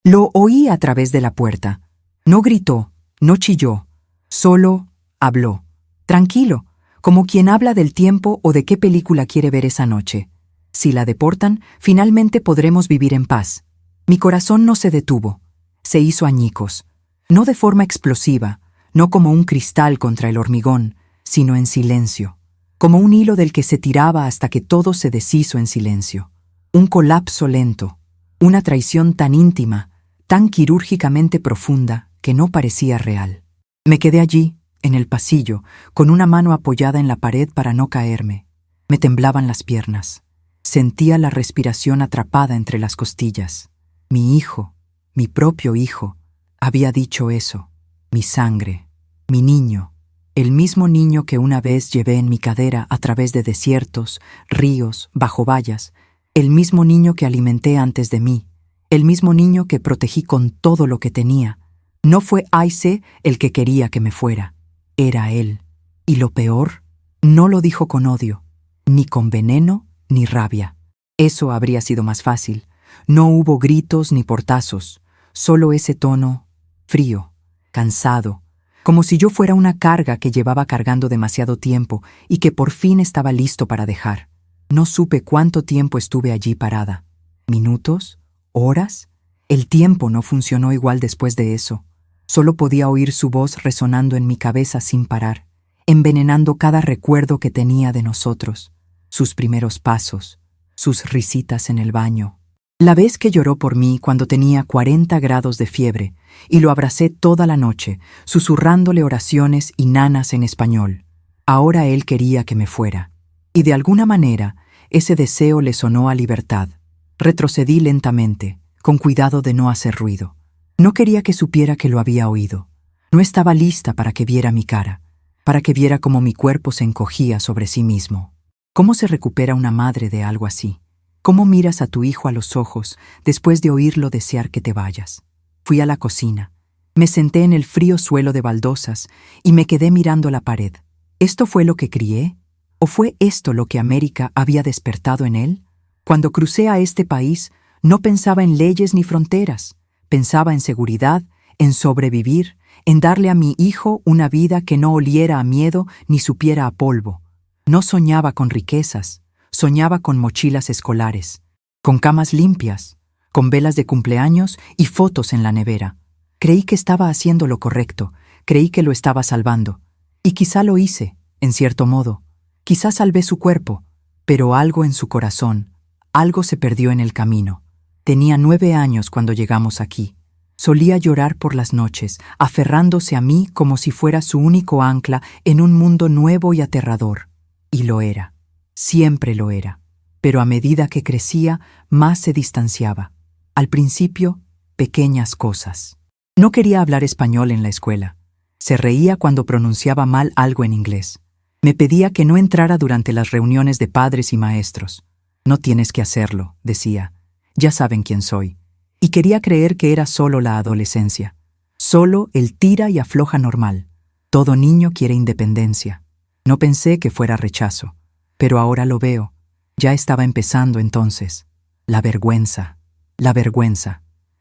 Lo oí a través de la puerta. No gritó, no chilló, solo habló. Tranquilo, como quien habla del tiempo o de qué película quiere ver esa noche. Si la deportan, finalmente podremos vivir en paz. Mi corazón no se detuvo. Se hizo añicos. No de forma explosiva, no como un cristal contra el hormigón, sino en silencio. Como un hilo del que se tiraba hasta que todo se deshizo en silencio. Un colapso lento. Una traición tan íntima, tan quirúrgicamente profunda, que no parecía real. Me quedé allí, en el pasillo, con una mano apoyada en la pared para no caerme. Me temblaban las piernas. Sentía la respiración atrapada entre las costillas. Mi hijo, mi propio hijo, había dicho eso. Mi sangre, mi niño, el mismo niño que una vez llevé en mi cadera a través de desiertos, ríos, bajo vallas, el mismo niño que alimenté antes de mí, el mismo niño que protegí con todo lo que tenía. No fue Aise el que quería que me fuera, era él. Y lo peor, no lo dijo con odio, ni con veneno, ni rabia. Eso habría sido más fácil. No hubo gritos ni portazos, solo ese tono frío, cansado, como si yo fuera una carga que llevaba cargando demasiado tiempo y que por fin estaba listo para dejar. No supe cuánto tiempo estuve allí parada. ¿Minutos? ¿Horas? El tiempo no funcionó igual después de eso. Solo podía oír su voz resonando en mi cabeza sin parar, envenenando cada recuerdo que tenía de nosotros, sus primeros pasos, sus risitas en el baño. La vez que lloró por mí cuando tenía 40 grados de fiebre y lo abracé toda la noche, susurrándole oraciones y nanas en español. Ahora él quería que me fuera. Y de alguna manera, ese deseo le sonó a libertad. Retrocedí lentamente, con cuidado de no hacer ruido. No quería que supiera que lo había oído. No estaba lista para que viera mi cara, para que viera cómo mi cuerpo se encogía sobre sí mismo. ¿Cómo se recupera una madre de algo así? ¿Cómo miras a tu hijo a los ojos después de oírlo desear que te vayas? Fui a la cocina. Me senté en el frío suelo de baldosas y me quedé mirando la pared. ¿Esto fue lo que crié? ¿O fue esto lo que América había despertado en él? Cuando crucé a este país, no pensaba en leyes ni fronteras. Pensaba en seguridad, en sobrevivir, en darle a mi hijo una vida que no oliera a miedo ni supiera a polvo. No soñaba con riquezas. Soñaba con mochilas escolares, con camas limpias, con velas de cumpleaños y fotos en la nevera. Creí que estaba haciendo lo correcto, creí que lo estaba salvando. Y quizá lo hice, en cierto modo. Quizá salvé su cuerpo, pero algo en su corazón, algo se perdió en el camino. Tenía 9 años cuando llegamos aquí. Solía llorar por las noches, aferrándose a mí como si fuera su único ancla en un mundo nuevo y aterrador. Y lo era. Siempre lo era, pero a medida que crecía, más se distanciaba. Al principio, pequeñas cosas. No quería hablar español en la escuela. Se reía cuando pronunciaba mal algo en inglés. Me pedía que no entrara durante las reuniones de padres y maestros. No tienes que hacerlo, decía. Ya saben quién soy. Y quería creer que era solo la adolescencia. Solo el tira y afloja normal. Todo niño quiere independencia. No pensé que fuera rechazo. Pero ahora lo veo. Ya estaba empezando entonces. La vergüenza.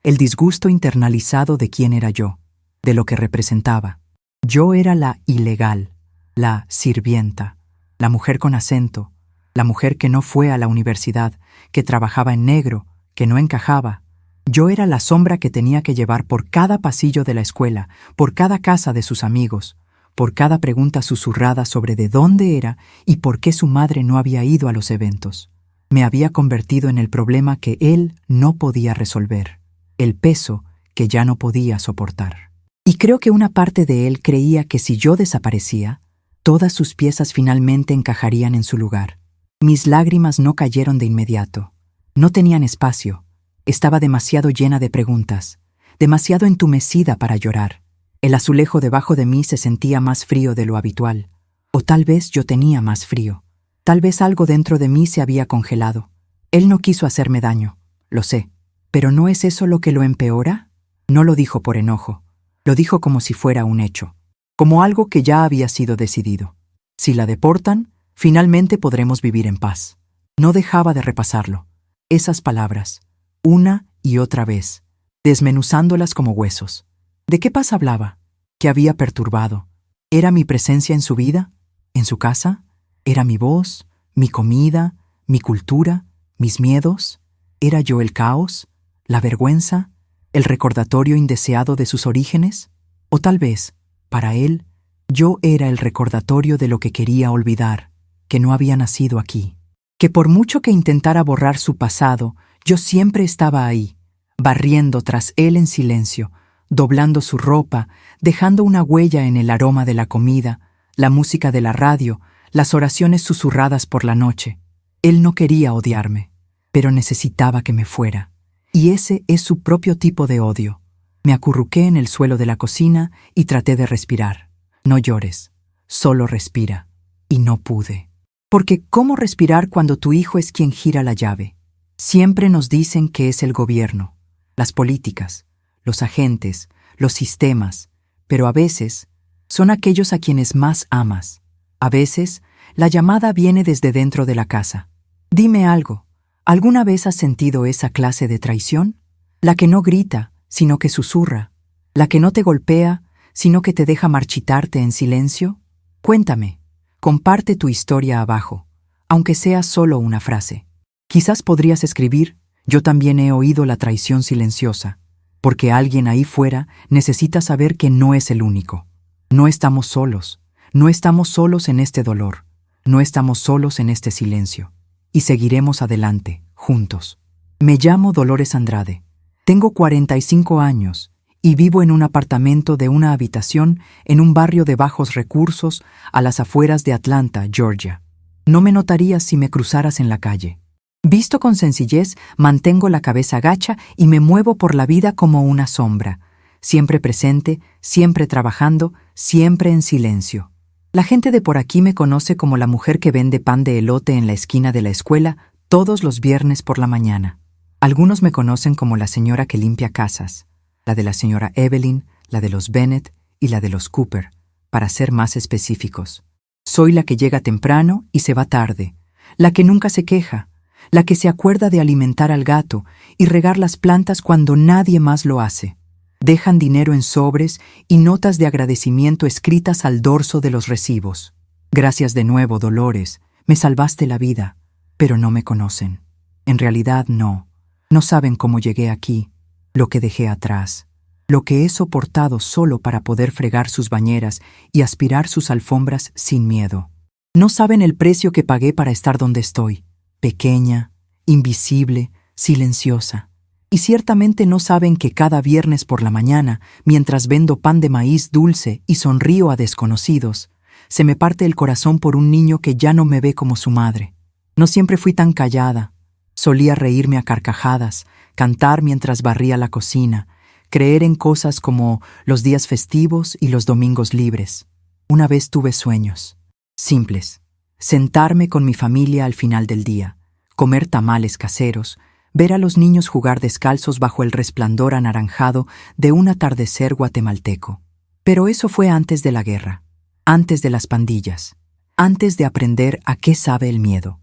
El disgusto internalizado de quién era yo, de lo que representaba. Yo era la ilegal, la sirvienta, la mujer con acento, la mujer que no fue a la universidad, que trabajaba en negro, que no encajaba. Yo era la sombra que tenía que llevar por cada pasillo de la escuela, por cada casa de sus amigos, por cada pregunta susurrada sobre de dónde era y por qué su madre no había ido a los eventos. Me había convertido en el problema que él no podía resolver, el peso que ya no podía soportar. Y creo que una parte de él creía que si yo desaparecía, todas sus piezas finalmente encajarían en su lugar. Mis lágrimas no cayeron de inmediato. No tenían espacio. Estaba demasiado llena de preguntas, demasiado entumecida para llorar. El azulejo debajo de mí se sentía más frío de lo habitual. O tal vez yo tenía más frío. Tal vez algo dentro de mí se había congelado. Él no quiso hacerme daño, lo sé. ¿Pero no es eso lo que lo empeora? No lo dijo por enojo. Lo dijo como si fuera un hecho. Como algo que ya había sido decidido. Si la deportan, finalmente podremos vivir en paz. No dejaba de repasarlo. Esas palabras, una y otra vez. desmenuzándolas como huesos. ¿De qué paz hablaba? ¿Qué había perturbado? ¿Era mi presencia en su vida? ¿En su casa? ¿Era mi voz? ¿Mi comida? ¿Mi cultura? ¿Mis miedos? ¿Era yo el caos? ¿La vergüenza? ¿El recordatorio indeseado de sus orígenes? O tal vez, para él, yo era el recordatorio de lo que quería olvidar, que no había nacido aquí. Que por mucho que intentara borrar su pasado, yo siempre estaba ahí, barriendo tras él en silencio, doblando su ropa, dejando una huella en el aroma de la comida, la música de la radio, las oraciones susurradas por la noche. Él no quería odiarme, pero necesitaba que me fuera. Y ese es su propio tipo de odio. Me acurruqué en el suelo de la cocina y traté de respirar. No llores, solo respira. Y no pude. Porque ¿cómo respirar cuando tu hijo es quien gira la llave? Siempre nos dicen que es el gobierno, las políticas, los agentes, los sistemas, pero a veces son aquellos a quienes más amas. A veces la llamada viene desde dentro de la casa. Dime algo, ¿alguna vez has sentido esa clase de traición? La que no grita, sino que susurra. La que no te golpea, sino que te deja marchitarte en silencio. Cuéntame, comparte tu historia abajo, aunque sea solo una frase. Quizás podrías escribir: yo también he oído la traición silenciosa, porque alguien ahí fuera necesita saber que no es el único. No estamos solos, no estamos solos en este dolor, no estamos solos en este silencio. Y seguiremos adelante, juntos. Me llamo Dolores Andrade. Tengo 45 años y vivo en un apartamento de una habitación en un barrio de bajos recursos a las afueras de Atlanta, Georgia. No me notarías si me cruzaras en la calle. Visto con sencillez, mantengo la cabeza gacha y me muevo por la vida como una sombra, siempre presente, siempre trabajando, siempre en silencio. La gente de por aquí me conoce como la mujer que vende pan de elote en la esquina de la escuela todos los viernes por la mañana. Algunos me conocen como la señora que limpia casas, la de la señora Evelyn, la de los Bennett y la de los Cooper, para ser más específicos. Soy la que llega temprano y se va tarde, la que nunca se queja, la que se acuerda de alimentar al gato y regar las plantas cuando nadie más lo hace. Dejan dinero en sobres y notas de agradecimiento escritas al dorso de los recibos. Gracias de nuevo, Dolores, me salvaste la vida, pero no me conocen. En realidad no saben cómo llegué aquí, lo que dejé atrás, lo que he soportado solo para poder fregar sus bañeras y aspirar sus alfombras sin miedo. No saben el precio que pagué para estar donde estoy, pequeña, invisible, silenciosa. Y ciertamente no saben que cada viernes por la mañana, mientras vendo pan de maíz dulce y sonrío a desconocidos, se me parte el corazón por un niño que ya no me ve como su madre. No siempre fui tan callada. Solía reírme a carcajadas, cantar mientras barría la cocina, creer en cosas como los días festivos y los domingos libres. Una vez tuve sueños, simples. Sentarme con mi familia al final del día, comer tamales caseros, ver a los niños jugar descalzos bajo el resplandor anaranjado de un atardecer guatemalteco. Pero eso fue antes de la guerra, antes de las pandillas, antes de aprender a qué sabe el miedo.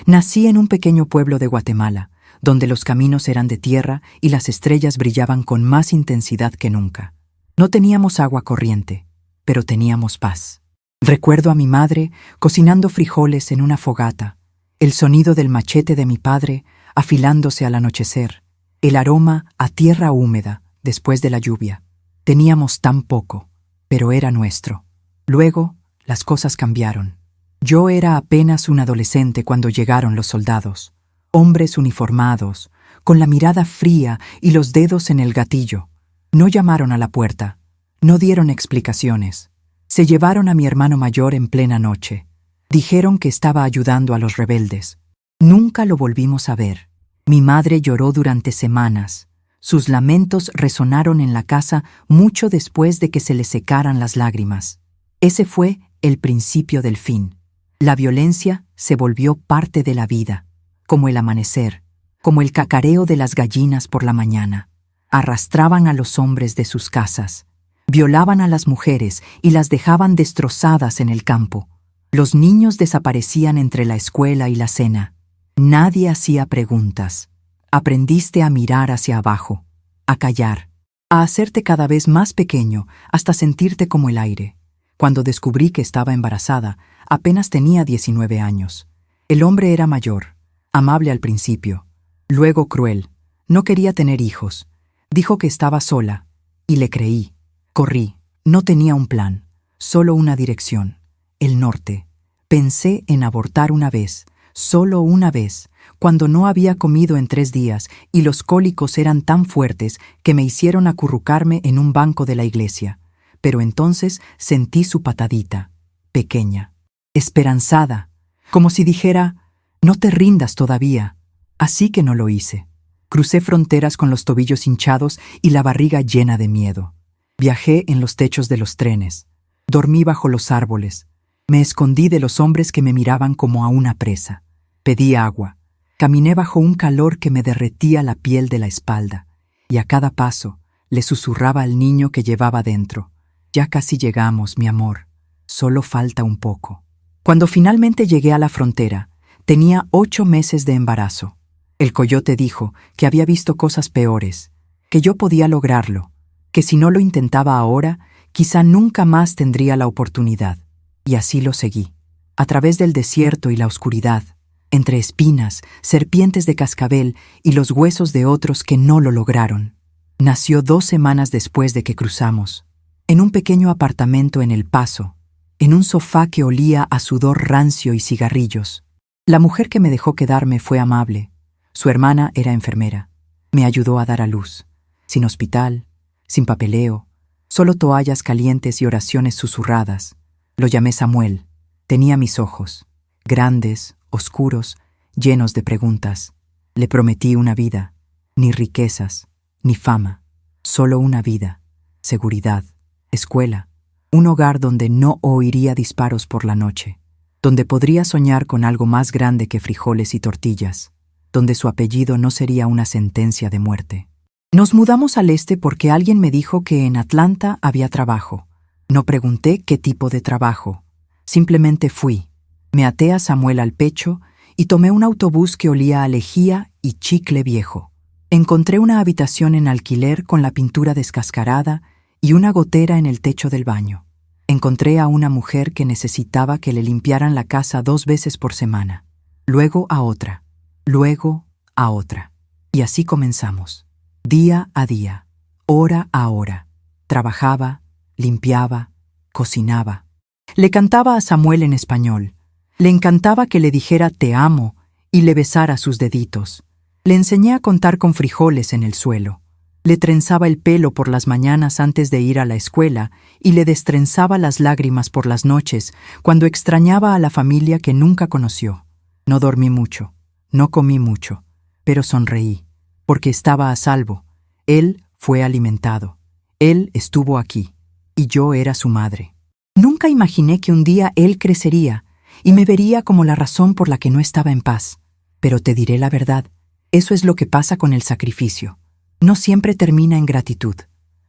Nací en un pequeño pueblo de Guatemala, donde los caminos eran de tierra y las estrellas brillaban con más intensidad que nunca. No teníamos agua corriente, pero teníamos paz. Recuerdo a mi madre cocinando frijoles en una fogata, el sonido del machete de mi padre afilándose al anochecer, el aroma a tierra húmeda después de la lluvia. Teníamos tan poco, pero era nuestro. Luego, las cosas cambiaron. Yo era apenas un adolescente cuando llegaron los soldados, hombres uniformados, con la mirada fría y los dedos en el gatillo. No llamaron a la puerta, no dieron explicaciones. Se llevaron a mi hermano mayor en plena noche. Dijeron que estaba ayudando a los rebeldes. Nunca lo volvimos a ver. Mi madre lloró durante semanas. Sus lamentos resonaron en la casa mucho después de que se le secaran las lágrimas. Ese fue el principio del fin. La violencia se volvió parte de la vida, como el amanecer, como el cacareo de las gallinas por la mañana. Arrastraban a los hombres de sus casas, violaban a las mujeres y las dejaban destrozadas en el campo. Los niños desaparecían entre la escuela y la cena. Nadie hacía preguntas. Aprendiste a mirar hacia abajo, a callar, a hacerte cada vez más pequeño hasta sentirte como el aire. Cuando descubrí que estaba embarazada, apenas tenía 19 años. El hombre era mayor, amable al principio, luego cruel. No quería tener hijos. Dijo que estaba sola, y le creí. Corrí. No tenía un plan, solo una dirección, el norte. Pensé en abortar una vez, solo una vez, cuando no había comido en 3 días y los cólicos eran tan fuertes que me hicieron acurrucarme en un banco de la iglesia. Pero entonces sentí su patadita, pequeña, esperanzada, como si dijera, no te rindas todavía. Así que no lo hice. Crucé fronteras con los tobillos hinchados y la barriga llena de miedo. Viajé en los techos de los trenes. Dormí bajo los árboles. Me escondí de los hombres que me miraban como a una presa. Pedí agua. Caminé bajo un calor que me derretía la piel de la espalda. Y a cada paso le susurraba al niño que llevaba dentro. Ya casi llegamos, mi amor. Solo falta un poco. Cuando finalmente llegué a la frontera, tenía 8 meses de embarazo. El coyote dijo que había visto cosas peores, que yo podía lograrlo, que si no lo intentaba ahora, quizá nunca más tendría la oportunidad. Y así lo seguí, a través del desierto y la oscuridad, entre espinas, serpientes de cascabel y los huesos de otros que no lo lograron. Nació 2 semanas después de que cruzamos, en un pequeño apartamento en El Paso, en un sofá que olía a sudor rancio y cigarrillos. La mujer que me dejó quedarme fue amable. Su hermana era enfermera. Me ayudó a dar a luz, sin hospital, sin papeleo, solo toallas calientes y oraciones susurradas. Lo llamé Samuel. Tenía mis ojos, grandes, oscuros, llenos de preguntas. Le prometí una vida, ni riquezas, ni fama, solo una vida, seguridad, escuela, un hogar donde no oiría disparos por la noche, donde podría soñar con algo más grande que frijoles y tortillas, donde su apellido no sería una sentencia de muerte. Nos mudamos al este porque alguien me dijo que en Atlanta había trabajo. No pregunté qué tipo de trabajo. Simplemente fui. Me até a Samuel al pecho y tomé un autobús que olía a lejía y chicle viejo. Encontré una habitación en alquiler con la pintura descascarada y una gotera en el techo del baño. Encontré a una mujer que necesitaba que le limpiaran la casa 2 veces por semana. Luego a otra. Luego a otra. Y así comenzamos. Día a día, hora a hora. Trabajaba, limpiaba, cocinaba. Le cantaba a Samuel en español. Le encantaba que le dijera te amo y le besara sus deditos. Le enseñé a contar con frijoles en el suelo. Le trenzaba el pelo por las mañanas antes de ir a la escuela y le destrenzaba las lágrimas por las noches cuando extrañaba a la familia que nunca conoció. No dormí mucho. No comí mucho, pero sonreí, porque estaba a salvo. Él fue alimentado. Él estuvo aquí, y yo era su madre. Nunca imaginé que un día él crecería y me vería como la razón por la que no estaba en paz. Pero te diré la verdad, eso es lo que pasa con el sacrificio. No siempre termina en gratitud.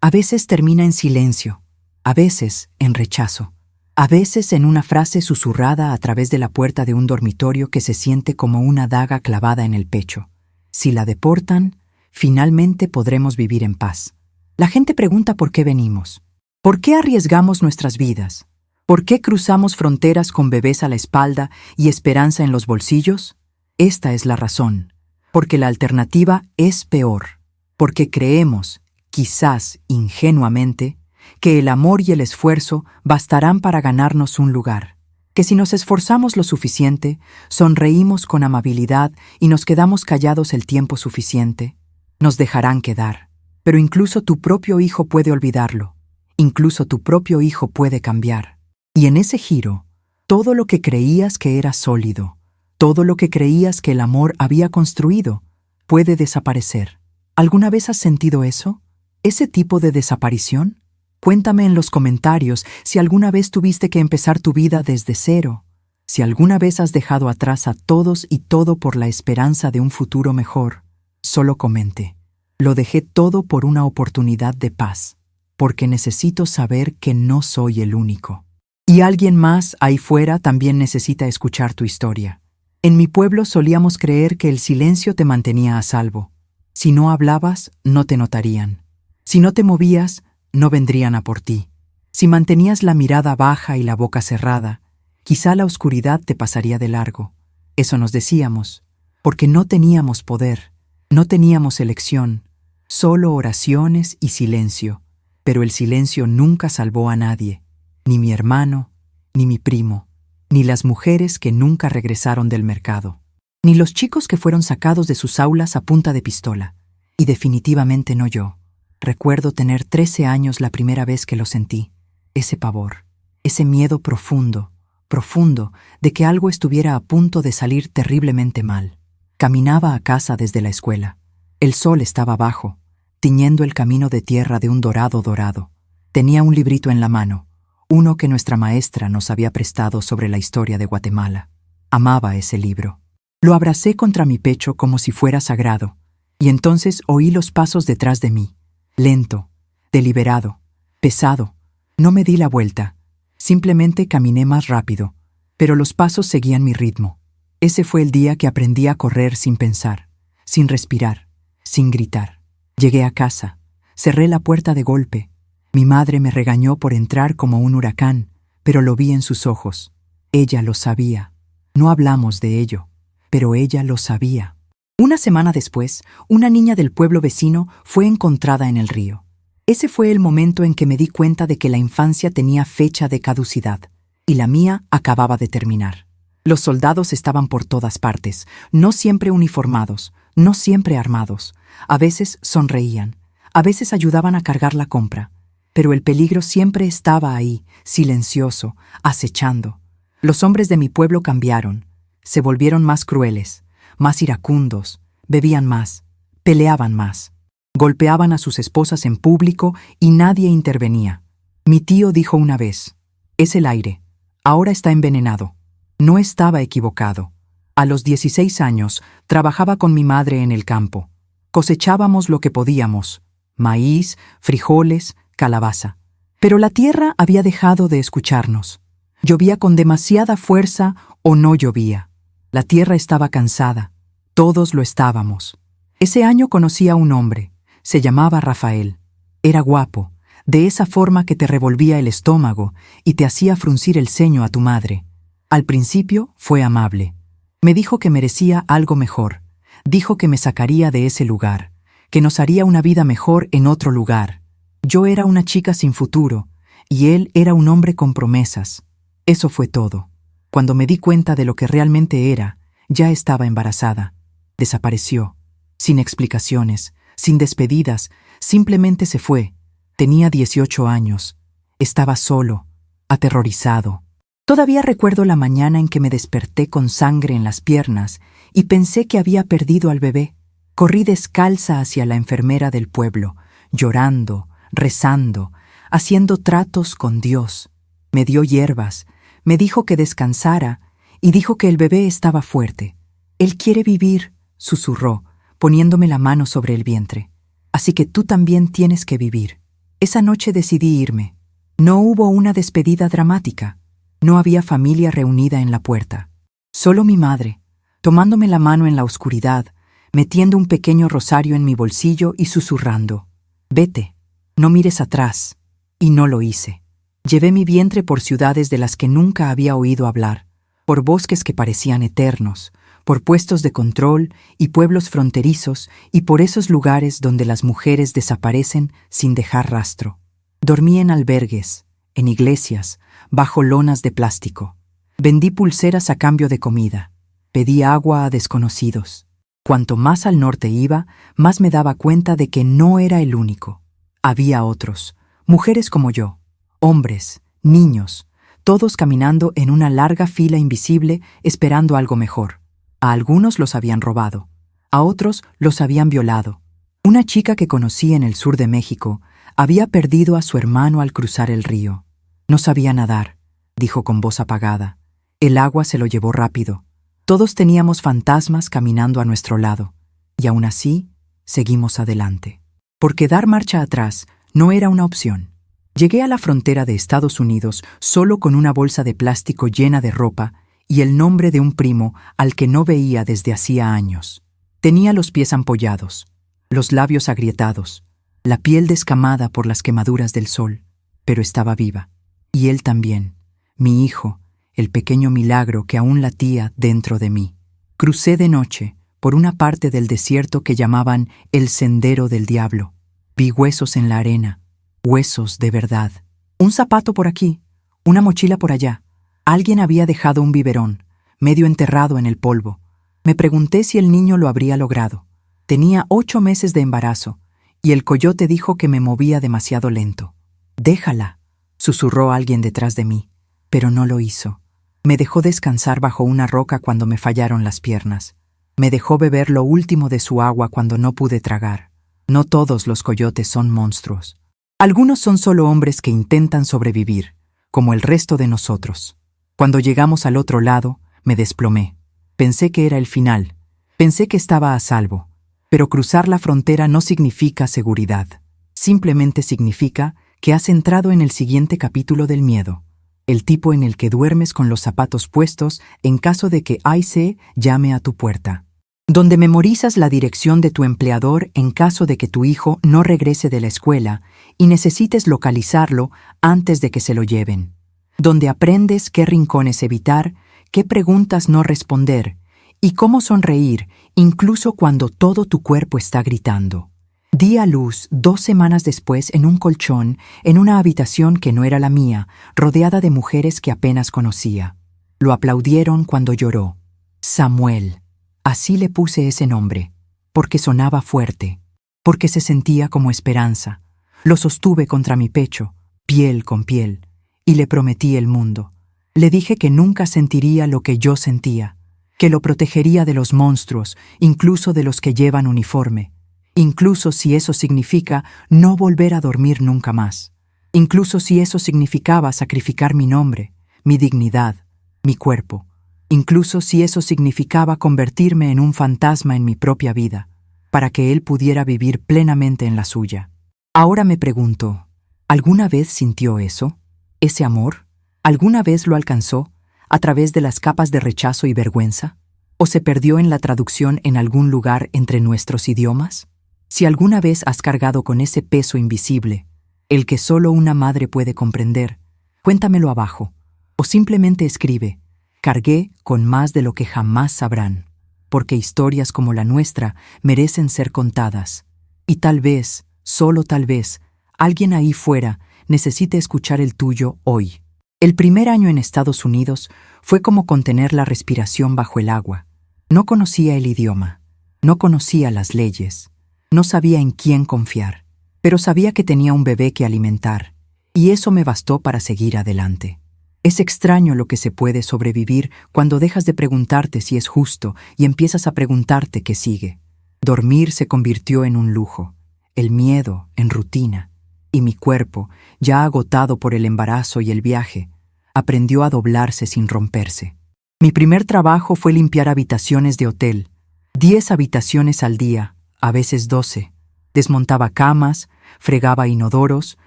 A veces termina en silencio, a veces en rechazo. A veces en una frase susurrada a través de la puerta de un dormitorio que se siente como una daga clavada en el pecho. Si la deportan, finalmente podremos vivir en paz. La gente pregunta por qué venimos. ¿Por qué arriesgamos nuestras vidas? ¿Por qué cruzamos fronteras con bebés a la espalda y esperanza en los bolsillos? Esta es la razón. Porque la alternativa es peor. Porque creemos, quizás ingenuamente, que el amor y el esfuerzo bastarán para ganarnos un lugar, que si nos esforzamos lo suficiente, sonreímos con amabilidad y nos quedamos callados el tiempo suficiente, nos dejarán quedar. Pero incluso tu propio hijo puede olvidarlo, incluso tu propio hijo puede cambiar. Y en ese giro, todo lo que creías que era sólido, todo lo que creías que el amor había construido, puede desaparecer. ¿Alguna vez has sentido eso? ¿Ese tipo de desaparición? Cuéntame en los comentarios si alguna vez tuviste que empezar tu vida desde cero, si alguna vez has dejado atrás a todos y todo por la esperanza de un futuro mejor. Solo comente. Lo dejé todo por una oportunidad de paz, porque necesito saber que no soy el único. Y alguien más ahí fuera también necesita escuchar tu historia. En mi pueblo solíamos creer que el silencio te mantenía a salvo. Si no hablabas, no te notarían. Si no te movías, no vendrían a por ti. Si mantenías la mirada baja y la boca cerrada, quizá la oscuridad te pasaría de largo. Eso nos decíamos, porque no teníamos poder, no teníamos elección, solo oraciones y silencio. Pero el silencio nunca salvó a nadie, ni mi hermano, ni mi primo, ni las mujeres que nunca regresaron del mercado, ni los chicos que fueron sacados de sus aulas a punta de pistola, y definitivamente no yo. Recuerdo tener 13 años la primera vez que lo sentí, ese pavor, ese miedo profundo, profundo, de que algo estuviera a punto de salir terriblemente mal. Caminaba a casa desde la escuela. El sol estaba bajo, tiñendo el camino de tierra de un dorado dorado. Tenía un librito en la mano, uno que nuestra maestra nos había prestado sobre la historia de Guatemala. Amaba ese libro. Lo abracé contra mi pecho como si fuera sagrado, y entonces oí los pasos detrás de mí, lento, deliberado, pesado. No me di la vuelta, simplemente caminé más rápido, pero los pasos seguían mi ritmo. Ese fue el día que aprendí a correr sin pensar, sin respirar, sin gritar. Llegué a casa, cerré la puerta de golpe. Mi madre me regañó por entrar como un huracán, pero lo vi en sus ojos. Ella lo sabía. No hablamos de ello, pero ella lo sabía. Una semana después, una niña del pueblo vecino fue encontrada en el río. Ese fue el momento en que me di cuenta de que la infancia tenía fecha de caducidad, y la mía acababa de terminar. Los soldados estaban por todas partes, no siempre uniformados, no siempre armados. A veces sonreían, a veces ayudaban a cargar la compra, pero el peligro siempre estaba ahí, silencioso, acechando. Los hombres de mi pueblo cambiaron, se volvieron más crueles, más iracundos, bebían más, peleaban más, golpeaban a sus esposas en público y nadie intervenía. Mi tío dijo una vez: «Es el aire, ahora está envenenado». No estaba equivocado. A los 16 años trabajaba con mi madre en el campo. Cosechábamos lo que podíamos: maíz, frijoles, calabaza. Pero la tierra había dejado de escucharnos. Llovía con demasiada fuerza o no llovía. La tierra estaba cansada. Todos lo estábamos. Ese año conocí a un hombre. Se llamaba Rafael. Era guapo, de esa forma que te revolvía el estómago y te hacía fruncir el ceño a tu madre. Al principio fue amable. Me dijo que merecía algo mejor. Dijo que me sacaría de ese lugar, que nos haría una vida mejor en otro lugar. Yo era una chica sin futuro, y él era un hombre con promesas. Eso fue todo. Cuando me di cuenta de lo que realmente era, ya estaba embarazada. Desapareció, sin explicaciones, sin despedidas, simplemente se fue. Tenía 18 años. Estaba solo, aterrorizado. Todavía recuerdo la mañana en que me desperté con sangre en las piernas y pensé que había perdido al bebé. Corrí descalza hacia la enfermera del pueblo, llorando, rezando, haciendo tratos con Dios. Me dio hierbas, me dijo que descansara y dijo que el bebé estaba fuerte. «Él quiere vivir», susurró, poniéndome la mano sobre el vientre. «Así que tú también tienes que vivir». Esa noche decidí irme. No hubo una despedida dramática. No había familia reunida en la puerta. Solo mi madre, tomándome la mano en la oscuridad, metiendo un pequeño rosario en mi bolsillo y susurrando: «Vete, no mires atrás». Y no lo hice. Llevé mi vientre por ciudades de las que nunca había oído hablar, por bosques que parecían eternos, por puestos de control y pueblos fronterizos y por esos lugares donde las mujeres desaparecen sin dejar rastro. Dormí en albergues, en iglesias, bajo lonas de plástico. Vendí pulseras a cambio de comida. Pedí agua a desconocidos. Cuanto más al norte iba, más me daba cuenta de que no era el único. Había otros, mujeres como yo, hombres, niños, todos caminando en una larga fila invisible esperando algo mejor. A algunos los habían robado, a otros los habían violado. Una chica que conocí en el sur de México había perdido a su hermano al cruzar el río. No sabía nadar, dijo con voz apagada. El agua se lo llevó rápido. Todos teníamos fantasmas caminando a nuestro lado, y aún así seguimos adelante. Porque dar marcha atrás no era una opción. Llegué a la frontera de Estados Unidos solo con una bolsa de plástico llena de ropa y el nombre de un primo al que no veía desde hacía años. Tenía los pies ampollados. los labios agrietados, la piel descamada por las quemaduras del sol, pero estaba viva. Y él también, mi hijo, el pequeño milagro que aún latía dentro de mí. Crucé de noche por una parte del desierto que llamaban el Sendero del Diablo. Vi huesos en la arena, huesos de verdad. Un zapato por aquí, una mochila por allá. Alguien había dejado un biberón, medio enterrado en el polvo. Me pregunté si el niño lo habría logrado. Tenía 8 meses de embarazo, y el coyote dijo que me movía demasiado lento. «Déjala», susurró alguien detrás de mí, pero no lo hizo. Me dejó descansar bajo una roca cuando me fallaron las piernas. Me dejó beber lo último de su agua cuando no pude tragar. No todos los coyotes son monstruos. Algunos son solo hombres que intentan sobrevivir, como el resto de nosotros. Cuando llegamos al otro lado, me desplomé. Pensé que era el final. Pensé que estaba a salvo. Pero cruzar la frontera no significa seguridad. Simplemente significa que has entrado en el siguiente capítulo del miedo. El tipo en el que duermes con los zapatos puestos en caso de que ICE llame a tu puerta. Donde memorizas la dirección de tu empleador en caso de que tu hijo no regrese de la escuela y necesites localizarlo antes de que se lo lleven. Donde aprendes qué rincones evitar, qué preguntas no responder y cómo sonreír incluso cuando todo tu cuerpo está gritando. Di a luz 2 semanas después en un colchón, en una habitación que no era la mía, rodeada de mujeres que apenas conocía. Lo aplaudieron cuando lloró. Samuel. Así le puse ese nombre, porque sonaba fuerte, porque se sentía como esperanza. Lo sostuve contra mi pecho, piel con piel, y le prometí el mundo. Le dije que nunca sentiría lo que yo sentía, que lo protegería de los monstruos, incluso de los que llevan uniforme. Incluso si eso significa no volver a dormir nunca más. Incluso si eso significaba sacrificar mi nombre, mi dignidad, mi cuerpo. Incluso si eso significaba convertirme en un fantasma en mi propia vida, para que él pudiera vivir plenamente en la suya. Ahora me pregunto, ¿alguna vez sintió eso? ¿Ese amor? ¿Alguna vez lo alcanzó a través de las capas de rechazo y vergüenza? ¿O se perdió en la traducción en algún lugar entre nuestros idiomas? Si alguna vez has cargado con ese peso invisible, el que solo una madre puede comprender, cuéntamelo abajo, o simplemente escribe: cargué con más de lo que jamás sabrán, porque historias como la nuestra merecen ser contadas, y tal vez, solo tal vez, alguien ahí fuera necesite escuchar el tuyo hoy. El primer año en Estados Unidos fue como contener la respiración bajo el agua. No conocía el idioma, no conocía las leyes. No sabía en quién confiar, pero sabía que tenía un bebé que alimentar, y eso me bastó para seguir adelante. Es extraño lo que se puede sobrevivir cuando dejas de preguntarte si es justo y empiezas a preguntarte qué sigue. Dormir se convirtió en un lujo, el miedo en rutina, y mi cuerpo, ya agotado por el embarazo y el viaje, aprendió a doblarse sin romperse. Mi primer trabajo fue limpiar habitaciones de hotel, 10 habitaciones al día, a veces 12. Desmontaba camas, fregaba inodoros,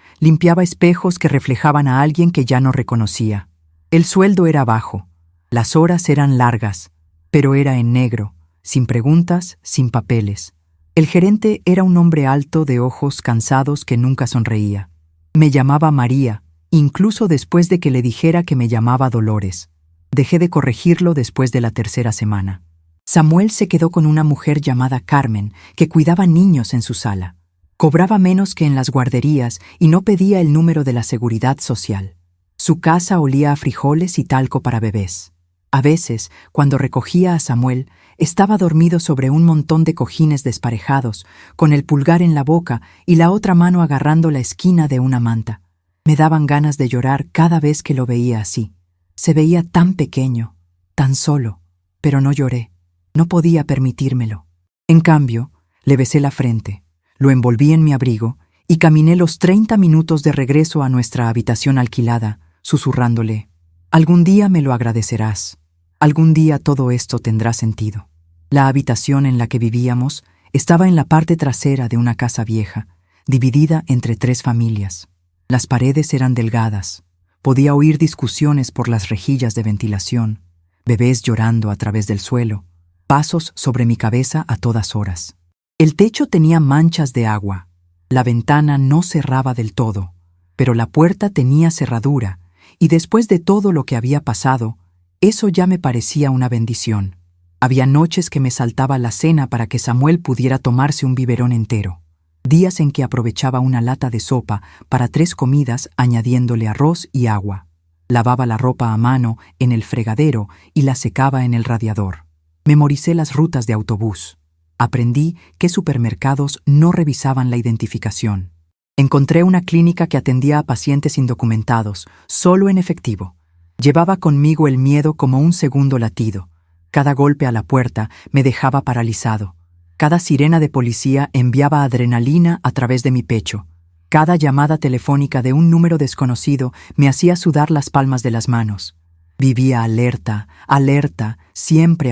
limpiaba espejos que reflejaban a alguien que ya no reconocía. El sueldo era bajo, las horas eran largas, pero era en negro, sin preguntas, sin papeles. El gerente era un hombre alto de ojos cansados que nunca sonreía. Me llamaba María, incluso después de que le dijera que me llamaba Dolores. Dejé de corregirlo después de la 3ª semana. Samuel se quedó con una mujer llamada Carmen, que cuidaba niños en su sala. Cobraba menos que en las guarderías y no pedía el número de la seguridad social. Su casa olía a frijoles y talco para bebés. A veces, cuando recogía a Samuel, estaba dormido sobre un montón de cojines desparejados, con el pulgar en la boca y la otra mano agarrando la esquina de una manta. Me daban ganas de llorar cada vez que lo veía así. Se veía tan pequeño, tan solo, pero no lloré. No podía permitírmelo. En cambio, le besé la frente, lo envolví en mi abrigo y caminé los 30 minutos de regreso a nuestra habitación alquilada, susurrándole: algún día me lo agradecerás. Algún día todo esto tendrá sentido. La habitación en la que vivíamos estaba en la parte trasera de una casa vieja, dividida entre 3 familias. Las paredes eran delgadas. Podía oír discusiones por las rejillas de ventilación, bebés llorando a través del suelo, pasos sobre mi cabeza a todas horas. El techo tenía manchas de agua. La ventana no cerraba del todo, pero la puerta tenía cerradura, y después de todo lo que había pasado, eso ya me parecía una bendición. Había noches que me saltaba la cena para que Samuel pudiera tomarse un biberón entero. Días en que aprovechaba una lata de sopa para 3 comidas añadiéndole arroz y agua. Lavaba la ropa a mano en el fregadero y la secaba en el radiador. Memoricé las rutas de autobús. Aprendí qué supermercados no revisaban la identificación. Encontré una clínica que atendía a pacientes indocumentados, solo en efectivo. Llevaba conmigo el miedo como un segundo latido. Cada golpe a la puerta me dejaba paralizado. Cada sirena de policía enviaba adrenalina a través de mi pecho. Cada llamada telefónica de un número desconocido me hacía sudar las palmas de las manos. Vivía alerta, alerta, siempre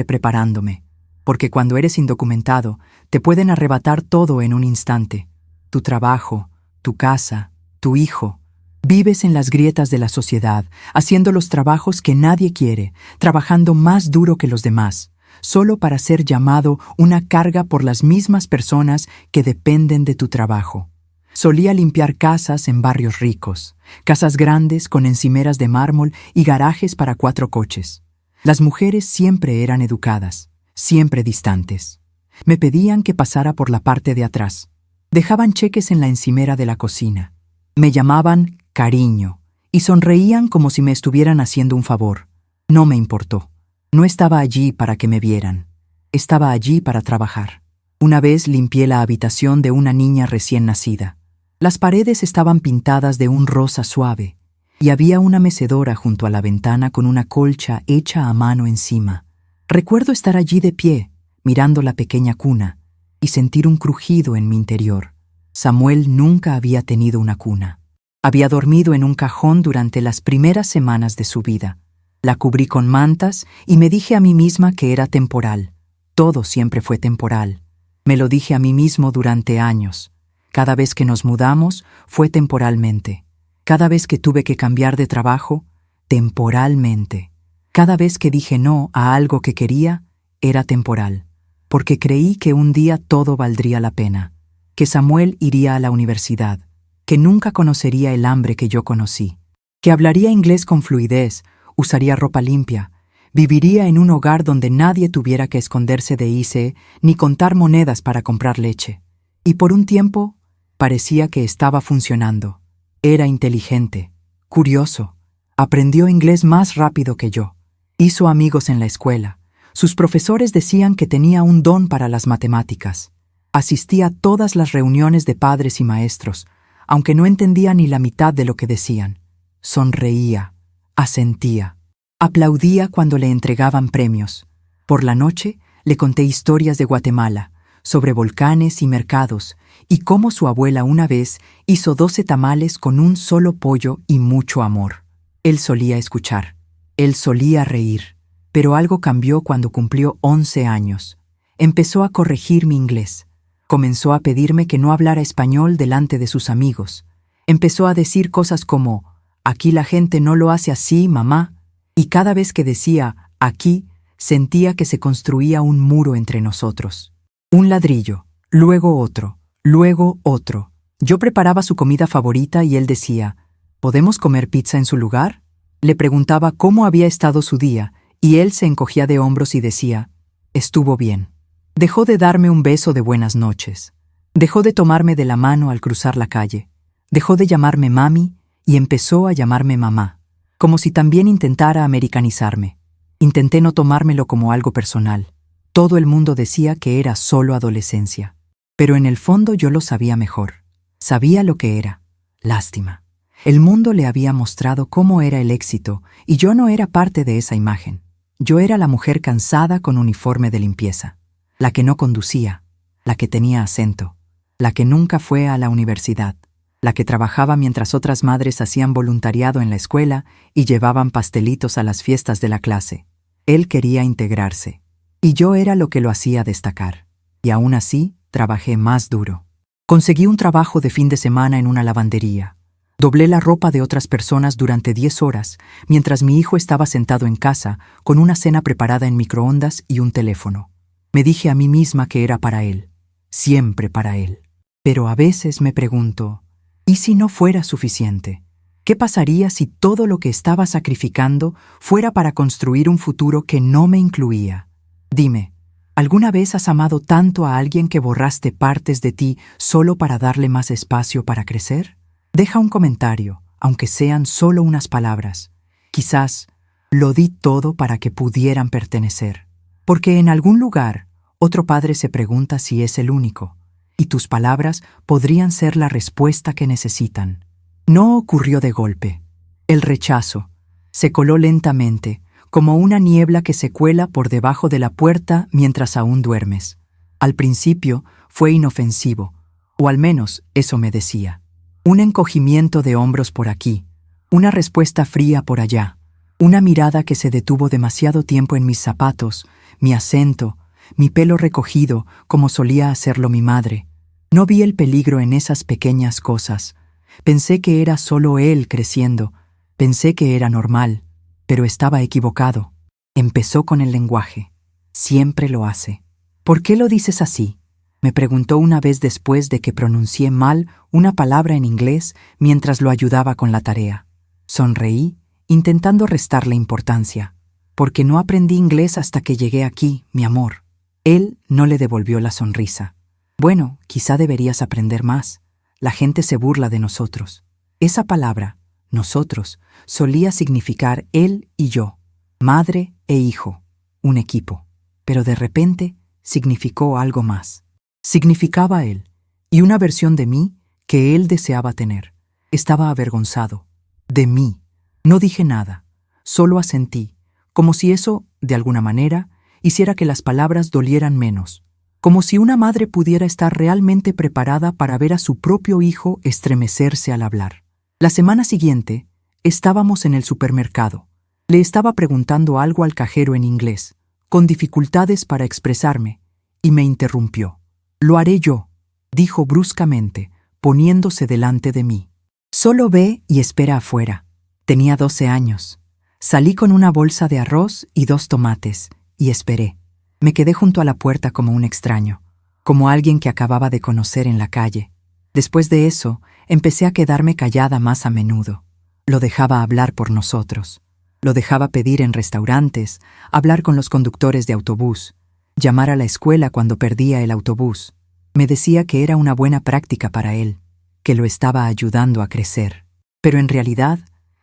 preparándome. Porque cuando eres indocumentado, te pueden arrebatar todo en un instante. Tu trabajo, tu casa, tu hijo. Vives en las grietas de la sociedad, haciendo los trabajos que nadie quiere, trabajando más duro que los demás, solo para ser llamado una carga por las mismas personas que dependen de tu trabajo. Solía limpiar casas en barrios ricos, casas grandes con encimeras de mármol y garajes para 4 coches. Las mujeres siempre eran educadas, siempre distantes. Me pedían que pasara por la parte de atrás. Dejaban cheques en la encimera de la cocina. Me llamaban cariño y sonreían como si me estuvieran haciendo un favor. No me importó. No estaba allí para que me vieran. Estaba allí para trabajar. Una vez limpié la habitación de una niña recién nacida. Las paredes estaban pintadas de un rosa suave y había una mecedora junto a la ventana con una colcha hecha a mano encima. Recuerdo estar allí de pie, mirando la pequeña cuna, y sentir un crujido en mi interior. Samuel nunca había tenido una cuna. Había dormido en un cajón durante las primeras semanas de su vida. La cubrí con mantas y me dije a mí misma que era temporal. Todo siempre fue temporal. Me lo dije a mí mismo durante años. Cada vez que nos mudamos, fue temporalmente. Cada vez que tuve que cambiar de trabajo, temporalmente. Cada vez que dije no a algo que quería, era temporal. Porque creí que un día todo valdría la pena. Que Samuel iría a la universidad. Que nunca conocería el hambre que yo conocí. Que hablaría inglés con fluidez, usaría ropa limpia, viviría en un hogar donde nadie tuviera que esconderse de ICE ni contar monedas para comprar leche. Y por un tiempo, parecía que estaba funcionando. Era inteligente, curioso, aprendió inglés más rápido que yo. Hizo amigos en la escuela. Sus profesores decían que tenía un don para las matemáticas. Asistía a todas las reuniones de padres y maestros, aunque no entendía ni la mitad de lo que decían. Sonreía. Asentía. Aplaudía cuando le entregaban premios. Por la noche le conté historias de Guatemala, sobre volcanes y mercados, y cómo su abuela una vez hizo 12 tamales con un solo pollo y mucho amor. Él solía escuchar. Él solía reír. Pero algo cambió cuando cumplió 11 años. Empezó a corregir mi inglés. Comenzó a pedirme que no hablara español delante de sus amigos. Empezó a decir cosas como: «Aquí la gente no lo hace así, mamá». Y cada vez que decía «aquí», sentía que se construía un muro entre nosotros. Un ladrillo, luego otro, luego otro. Yo preparaba su comida favorita y él decía: «¿Podemos comer pizza en su lugar?». Le preguntaba cómo había estado su día y él se encogía de hombros y decía: «Estuvo bien». Dejó de darme un beso de buenas noches. Dejó de tomarme de la mano al cruzar la calle. Dejó de llamarme mami y empezó a llamarme mamá, como si también intentara americanizarme. Intenté no tomármelo como algo personal. Todo el mundo decía que era solo adolescencia. Pero en el fondo yo lo sabía mejor. Sabía lo que era. Lástima. El mundo le había mostrado cómo era el éxito y yo no era parte de esa imagen. Yo era la mujer cansada con uniforme de limpieza. La que no conducía. La que tenía acento. La que nunca fue a la universidad. La que trabajaba mientras otras madres hacían voluntariado en la escuela y llevaban pastelitos a las fiestas de la clase. Él quería integrarse. Y yo era lo que lo hacía destacar. Y aún así, trabajé más duro. Conseguí un trabajo de fin de semana en una lavandería. Doblé la ropa de otras personas durante 10 horas, mientras mi hijo estaba sentado en casa, con una cena preparada en microondas y un teléfono. Me dije a mí misma que era para él, siempre para él. Pero a veces me pregunto, ¿y si no fuera suficiente? ¿Qué pasaría si todo lo que estaba sacrificando fuera para construir un futuro que no me incluía? Dime, ¿alguna vez has amado tanto a alguien que borraste partes de ti solo para darle más espacio para crecer? Deja un comentario, aunque sean solo unas palabras. Quizás lo di todo para que pudieran pertenecer. Porque en algún lugar, otro padre se pregunta si es el único, y tus palabras podrían ser la respuesta que necesitan. No ocurrió de golpe. El rechazo se coló lentamente, como una niebla que se cuela por debajo de la puerta mientras aún duermes. Al principio fue inofensivo, o al menos eso me decía. Un encogimiento de hombros por aquí, una respuesta fría por allá, una mirada que se detuvo demasiado tiempo en mis zapatos, mi acento, mi pelo recogido como solía hacerlo mi madre. No vi el peligro en esas pequeñas cosas. Pensé que era solo él creciendo, pensé que era normal, pero estaba equivocado. Empezó con el lenguaje. Siempre lo hace. ¿Por qué lo dices así?, me preguntó una vez después de que pronuncié mal una palabra en inglés mientras lo ayudaba con la tarea. Sonreí, intentando restarle importancia. Porque no aprendí inglés hasta que llegué aquí, mi amor. Él no le devolvió la sonrisa. Bueno, quizá deberías aprender más. La gente se burla de nosotros. Esa palabra, nosotros, solía significar él y yo, madre e hijo, un equipo. Pero de repente significó algo más. Significaba él, y una versión de mí que él deseaba tener. Estaba avergonzado. De mí. No dije nada, solo asentí, como si eso, de alguna manera, hiciera que las palabras dolieran menos. Como si una madre pudiera estar realmente preparada para ver a su propio hijo estremecerse al hablar. La semana siguiente, estábamos en el supermercado. Le estaba preguntando algo al cajero en inglés, con dificultades para expresarme, y me interrumpió. «Lo haré yo», dijo bruscamente, poniéndose delante de mí. «Solo ve y espera afuera». Tenía 12 años. Salí con una bolsa de arroz y 2 tomates, y esperé. Me quedé junto a la puerta como un extraño, como alguien que acababa de conocer en la calle. Después de eso, empecé a quedarme callada más a menudo. Lo dejaba hablar por nosotros. Lo dejaba pedir en restaurantes, hablar con los conductores de autobús, llamar a la escuela cuando perdía el autobús. Me decía que era una buena práctica para él, que lo estaba ayudando a crecer. Pero en realidad,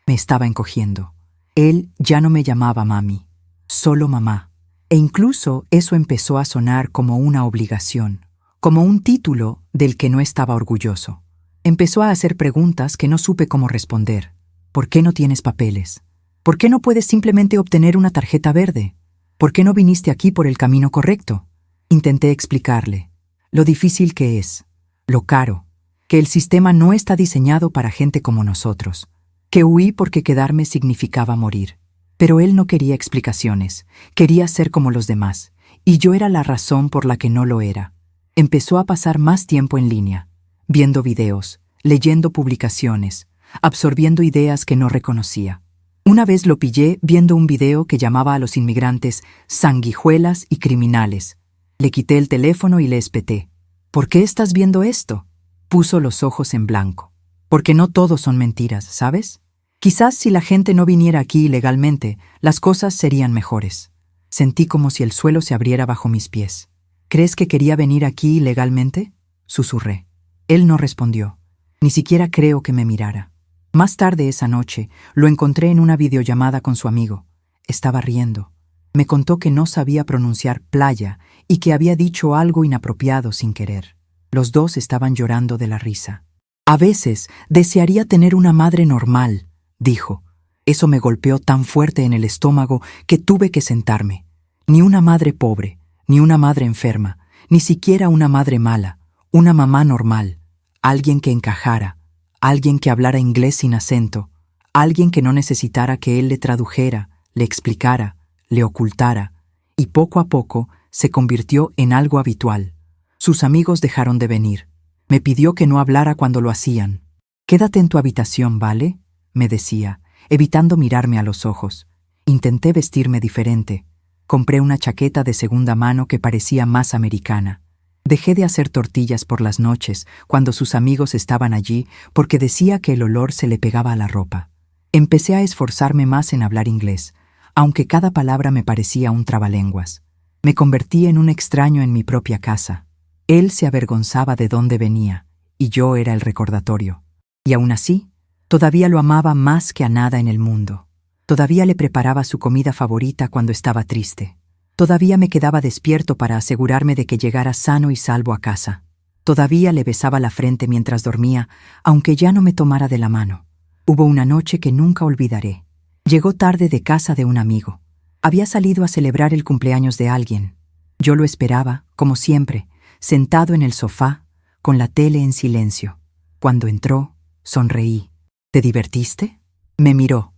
me estaba encogiendo. Él ya no me llamaba mami, solo mamá. E incluso eso empezó a sonar como una obligación, como un título del que no estaba orgulloso. Empezó a hacer preguntas que no supe cómo responder. ¿Por qué no tienes papeles? ¿Por qué no puedes simplemente obtener una tarjeta verde? ¿Por qué no viniste aquí por el camino correcto? Intenté explicarle lo difícil que es, lo caro, que el sistema no está diseñado para gente como nosotros, que huí porque quedarme significaba morir. Pero él no quería explicaciones, quería ser como los demás, y yo era la razón por la que no lo era. Empezó a pasar más tiempo en línea, viendo videos, leyendo publicaciones, absorbiendo ideas que no reconocía. Una vez lo pillé viendo un video que llamaba a los inmigrantes sanguijuelas y criminales. Le quité el teléfono y le espeté. ¿Por qué estás viendo esto? Puso los ojos en blanco. Porque no todos son mentiras, ¿sabes? Quizás si la gente no viniera aquí ilegalmente, las cosas serían mejores. Sentí como si el suelo se abriera bajo mis pies. ¿Crees que quería venir aquí ilegalmente?, susurré. Él no respondió. Ni siquiera creo que me mirara. Más tarde esa noche, lo encontré en una videollamada con su amigo. Estaba riendo. Me contó que no sabía pronunciar playa y que había dicho algo inapropiado sin querer. Los dos estaban llorando de la risa. A veces desearía tener una madre normal, dijo. Eso me golpeó tan fuerte en el estómago que tuve que sentarme. Ni una madre pobre, ni una madre enferma, ni siquiera una madre mala, una mamá normal, alguien que encajara, alguien que hablara inglés sin acento, alguien que no necesitara que él le tradujera, le explicara, le ocultara, y poco a poco se convirtió en algo habitual. Sus amigos dejaron de venir. Me pidió que no hablara cuando lo hacían. «Quédate en tu habitación, ¿vale?», me decía, evitando mirarme a los ojos. Intenté vestirme diferente. Compré una chaqueta de segunda mano que parecía más americana. Dejé de hacer tortillas por las noches, cuando sus amigos estaban allí, porque decía que el olor se le pegaba a la ropa. Empecé a esforzarme más en hablar inglés, aunque cada palabra me parecía un trabalenguas. Me convertí en un extraño en mi propia casa. Él se avergonzaba de dónde venía, y yo era el recordatorio. Y aún así, todavía lo amaba más que a nada en el mundo. Todavía le preparaba su comida favorita cuando estaba triste. Todavía me quedaba despierto para asegurarme de que llegara sano y salvo a casa. Todavía le besaba la frente mientras dormía, aunque ya no me tomara de la mano. Hubo una noche que nunca olvidaré. Llegó tarde de casa de un amigo. Había salido a celebrar el cumpleaños de alguien. Yo lo esperaba, como siempre, sentado en el sofá, con la tele en silencio. Cuando entró, sonreí. ¿Te divertiste? Me miró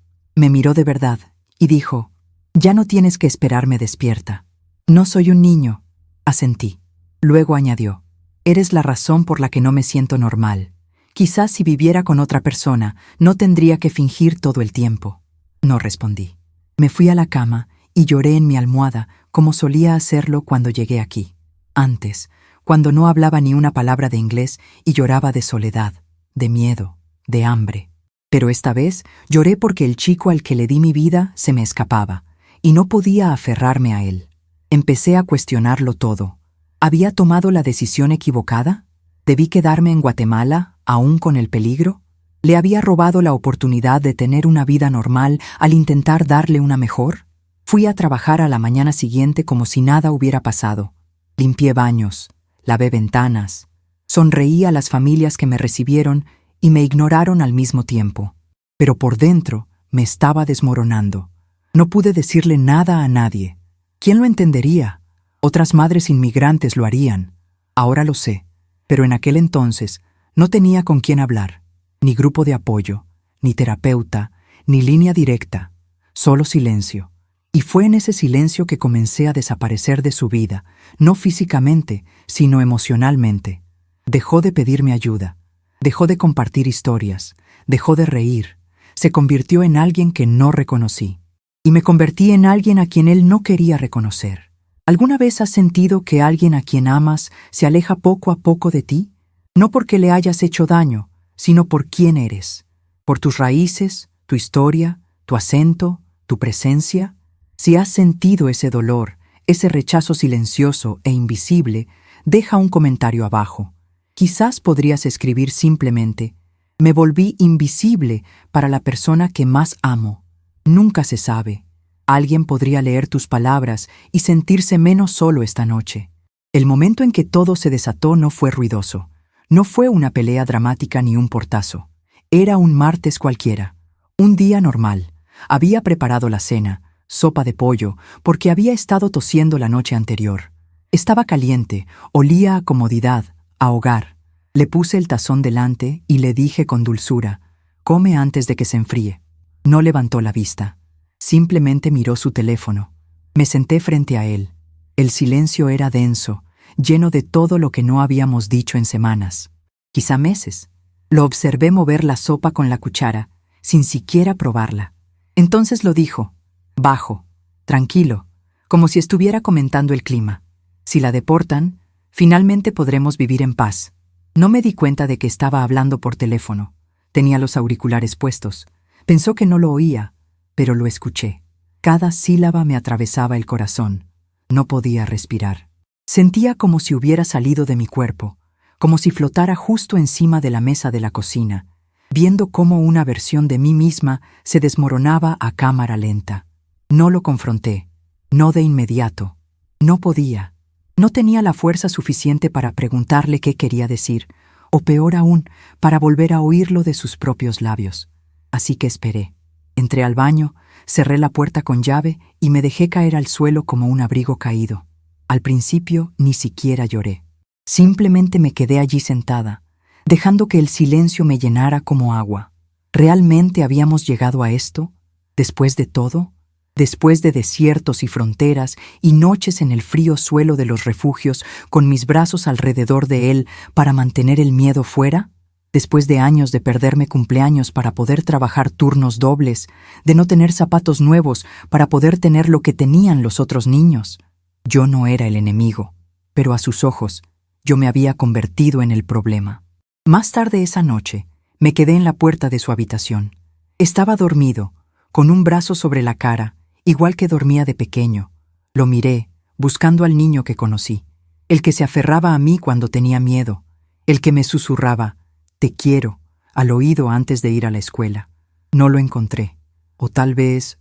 de verdad, y dijo: «Ya no tienes que esperarme despierta». «No soy un niño», asentí. Luego añadió: «Eres la razón por la que no me siento normal. Quizás si viviera con otra persona, no tendría que fingir todo el tiempo». No respondí. Me fui a la cama y lloré en mi almohada, como solía hacerlo cuando llegué aquí. Antes, cuando no hablaba ni una palabra de inglés y lloraba de soledad, de miedo, de hambre. Pero esta vez lloré porque el chico al que le di mi vida se me escapaba, y no podía aferrarme a él. Empecé a cuestionarlo todo. ¿Había tomado la decisión equivocada? ¿Debí quedarme en Guatemala, aún con el peligro? ¿Le había robado la oportunidad de tener una vida normal al intentar darle una mejor? Fui a trabajar a la mañana siguiente como si nada hubiera pasado. Limpié baños, lavé ventanas, sonreí a las familias que me recibieron y me ignoraron al mismo tiempo. Pero por dentro me estaba desmoronando. No pude decirle nada a nadie. ¿Quién lo entendería? Otras madres inmigrantes lo harían. Ahora lo sé, pero en aquel entonces no tenía con quién hablar. Ni grupo de apoyo, ni terapeuta, ni línea directa. Solo silencio. Y fue en ese silencio que comencé a desaparecer de su vida, no físicamente, sino emocionalmente. Dejó de pedirme ayuda. Dejó de compartir historias. Dejó de reír. Se convirtió en alguien que no reconocí. Y me convertí en alguien a quien él no quería reconocer. ¿Alguna vez has sentido que alguien a quien amas se aleja poco a poco de ti? No porque le hayas hecho daño, sino por quién eres. Por tus raíces, tu historia, tu acento, tu presencia. Si has sentido ese dolor, ese rechazo silencioso e invisible, deja un comentario abajo. Quizás podrías escribir simplemente: «Me volví invisible para la persona que más amo». Nunca se sabe. Alguien podría leer tus palabras y sentirse menos solo esta noche. El momento en que todo se desató no fue ruidoso. No fue una pelea dramática ni un portazo. Era un martes cualquiera. Un día normal. Había preparado la cena, sopa de pollo, porque había estado tosiendo la noche anterior. Estaba caliente, olía a comodidad, a hogar. Le puse el tazón delante y le dije con dulzura: «Come antes de que se enfríe». No levantó la vista. Simplemente miró su teléfono. Me senté frente a él. El silencio era denso, lleno de todo lo que no habíamos dicho en semanas, quizá meses. Lo observé mover la sopa con la cuchara, sin siquiera probarla. Entonces lo dijo, bajo, tranquilo, como si estuviera comentando el clima. Si la deportan, finalmente podremos vivir en paz. No me di cuenta de que estaba hablando por teléfono. Tenía los auriculares puestos. Pensó que no lo oía, pero lo escuché. Cada sílaba me atravesaba el corazón. No podía respirar. Sentía como si hubiera salido de mi cuerpo, como si flotara justo encima de la mesa de la cocina, viendo cómo una versión de mí misma se desmoronaba a cámara lenta. No lo confronté, no de inmediato. No podía. No tenía la fuerza suficiente para preguntarle qué quería decir, o peor aún, para volver a oírlo de sus propios labios. Así que esperé. Entré al baño, cerré la puerta con llave y me dejé caer al suelo como un abrigo caído. Al principio ni siquiera lloré. Simplemente me quedé allí sentada, dejando que el silencio me llenara como agua. ¿Realmente habíamos llegado a esto? ¿Después de todo? ¿Después de desiertos y fronteras y noches en el frío suelo de los refugios con mis brazos alrededor de él para mantener el miedo fuera? Después de años de perderme cumpleaños para poder trabajar turnos dobles, de no tener zapatos nuevos para poder tener lo que tenían los otros niños. Yo no era el enemigo, pero a sus ojos, yo me había convertido en el problema. Más tarde esa noche, me quedé en la puerta de su habitación. Estaba dormido, con un brazo sobre la cara, igual que dormía de pequeño. Lo miré, buscando al niño que conocí, el que se aferraba a mí cuando tenía miedo, el que me susurraba, «Te quiero», al oído antes de ir a la escuela. No lo encontré, o tal vez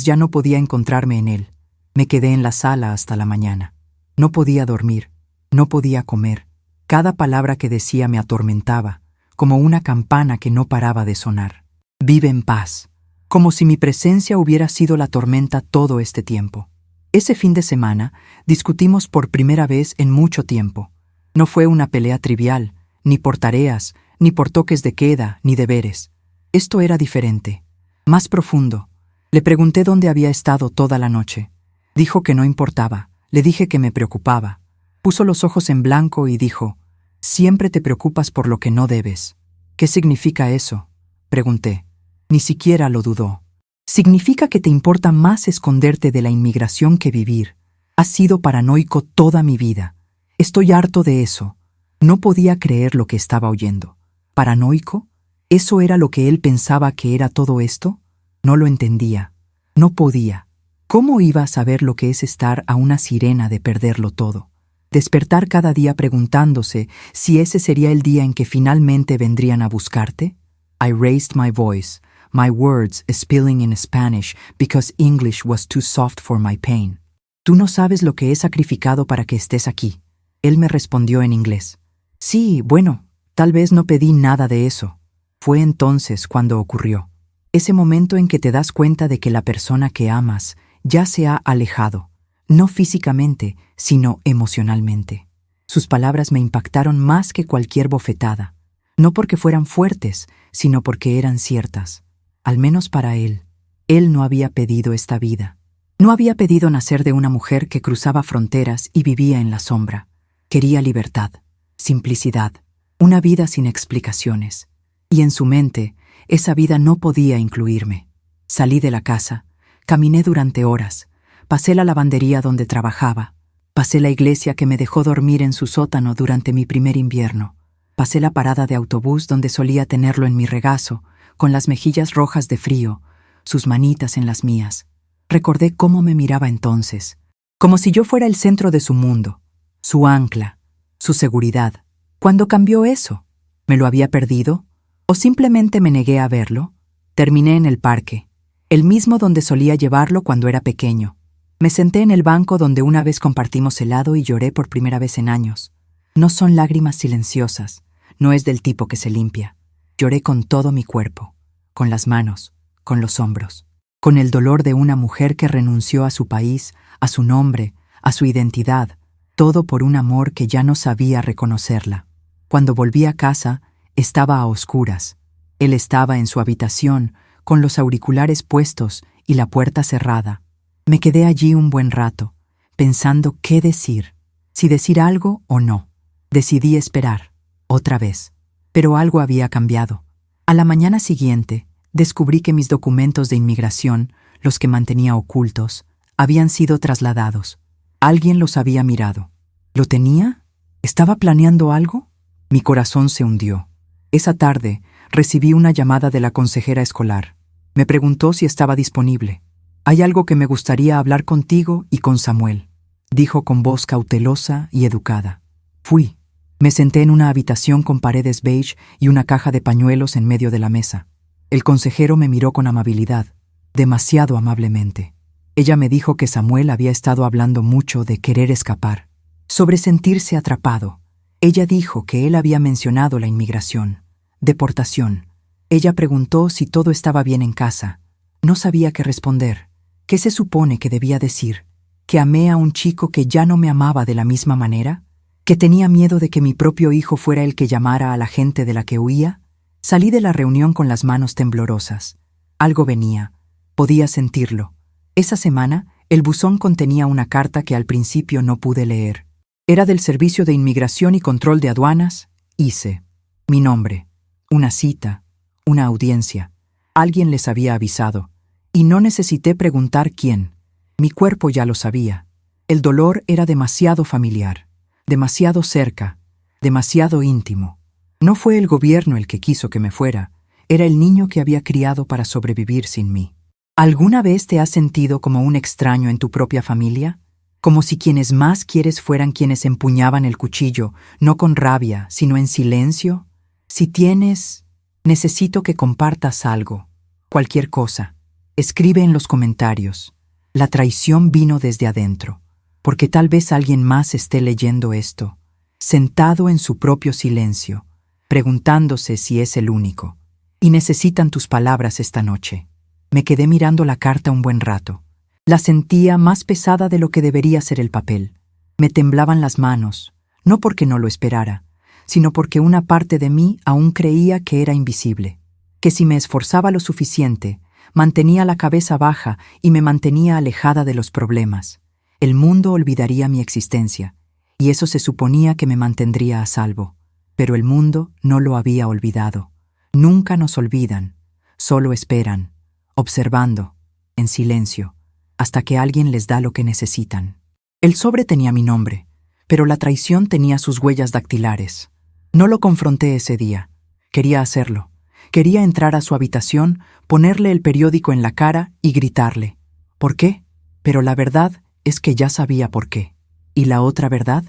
ya no podía encontrarme en él. Me quedé en la sala hasta la mañana. No podía dormir, no podía comer. Cada palabra que decía me atormentaba, como una campana que no paraba de sonar. Vive en paz, como si mi presencia hubiera sido la tormenta todo este tiempo. Ese fin de semana discutimos por primera vez en mucho tiempo. No fue una pelea trivial, ni por tareas, ni por toques de queda, ni deberes. Esto era diferente, más profundo. Le pregunté dónde había estado toda la noche. Dijo que no importaba. Le dije que me preocupaba. Puso los ojos en blanco y dijo, «Siempre te preocupas por lo que no debes». «¿Qué significa eso?», pregunté. Ni siquiera lo dudó. «Significa que te importa más esconderte de la inmigración que vivir. Has sido paranoico toda mi vida. Estoy harto de eso». No podía creer lo que estaba oyendo. ¿Paranoico? ¿Eso era lo que él pensaba que era todo esto? No lo entendía. No podía. ¿Cómo iba a saber lo que es estar a una sirena de perderlo todo? Despertar cada día preguntándose si ese sería el día en que finalmente vendrían a buscarte? I raised my voice, my words spilling in Spanish because English was too soft for my pain. «Tú no sabes lo que he sacrificado para que estés aquí». Él me respondió en inglés. «Sí, bueno, tal vez no pedí nada de eso». Fue entonces cuando ocurrió. Ese momento en que te das cuenta de que la persona que amas ya se ha alejado, no físicamente, sino emocionalmente. Sus palabras me impactaron más que cualquier bofetada, no porque fueran fuertes, sino porque eran ciertas. Al menos para él. Él no había pedido esta vida. No había pedido nacer de una mujer que cruzaba fronteras y vivía en la sombra. Quería libertad, simplicidad, una vida sin explicaciones. Y en su mente, esa vida no podía incluirme. Salí de la casa, caminé durante horas, pasé la lavandería donde trabajaba, pasé la iglesia que me dejó dormir en su sótano durante mi primer invierno, pasé la parada de autobús donde solía tenerlo en mi regazo, con las mejillas rojas de frío, sus manitas en las mías. Recordé cómo me miraba entonces, como si yo fuera el centro de su mundo, su ancla, su seguridad. ¿Cuándo cambió eso? ¿Me lo había perdido? ¿O simplemente me negué a verlo? Terminé en el parque, el mismo donde solía llevarlo cuando era pequeño. Me senté en el banco donde una vez compartimos helado y lloré por primera vez en años. No son lágrimas silenciosas, no es del tipo que se limpia. Lloré con todo mi cuerpo, con las manos, con los hombros, con el dolor de una mujer que renunció a su país, a su nombre, a su identidad, todo por un amor que ya no sabía reconocerla. Cuando volví a casa, estaba a oscuras. Él estaba en su habitación, con los auriculares puestos y la puerta cerrada. Me quedé allí un buen rato, pensando qué decir, si decir algo o no. Decidí esperar, otra vez. Pero algo había cambiado. A la mañana siguiente, descubrí que mis documentos de inmigración, los que mantenía ocultos, habían sido trasladados. Alguien los había mirado. ¿Lo tenía? ¿Estaba planeando algo? Mi corazón se hundió. Esa tarde, recibí una llamada de la consejera escolar. Me preguntó si estaba disponible. «Hay algo que me gustaría hablar contigo y con Samuel», dijo con voz cautelosa y educada. Fui. Me senté en una habitación con paredes beige y una caja de pañuelos en medio de la mesa. El consejero me miró con amabilidad, demasiado amablemente. Ella me dijo que Samuel había estado hablando mucho de querer escapar, sobre sentirse atrapado. Ella dijo que él había mencionado la inmigración, deportación. Ella preguntó si todo estaba bien en casa. No sabía qué responder. ¿Qué se supone que debía decir? ¿Que amé a un chico que ya no me amaba de la misma manera? ¿Que tenía miedo de que mi propio hijo fuera el que llamara a la gente de la que huía? Salí de la reunión con las manos temblorosas. Algo venía. Podía sentirlo. Esa semana, el buzón contenía una carta que al principio no pude leer. Era del Servicio de Inmigración y Control de Aduanas, ICE. Mi nombre, una cita, una audiencia. Alguien les había avisado, y no necesité preguntar quién. Mi cuerpo ya lo sabía. El dolor era demasiado familiar, demasiado cerca, demasiado íntimo. No fue el gobierno el que quiso que me fuera, era el niño que había criado para sobrevivir sin mí. ¿Alguna vez te has sentido como un extraño en tu propia familia? Como si quienes más quieres fueran quienes empuñaban el cuchillo, no con rabia, sino en silencio. Si tienes, necesito que compartas algo, cualquier cosa. Escribe en los comentarios. La traición vino desde adentro, porque tal vez alguien más esté leyendo esto, sentado en su propio silencio, preguntándose si es el único, y necesitan tus palabras esta noche. Me quedé mirando la carta un buen rato. La sentía más pesada de lo que debería ser el papel. Me temblaban las manos, no porque no lo esperara, sino porque una parte de mí aún creía que era invisible, que si me esforzaba lo suficiente, mantenía la cabeza baja y me mantenía alejada de los problemas, el mundo olvidaría mi existencia, y eso se suponía que me mantendría a salvo. Pero el mundo no lo había olvidado. Nunca nos olvidan, solo esperan, observando, en silencio, hasta que alguien les da lo que necesitan. El sobre tenía mi nombre, pero la traición tenía sus huellas dactilares. No lo confronté ese día. Quería hacerlo. Quería entrar a su habitación, ponerle el periódico en la cara y gritarle. ¿Por qué? Pero la verdad es que ya sabía por qué. ¿Y la otra verdad?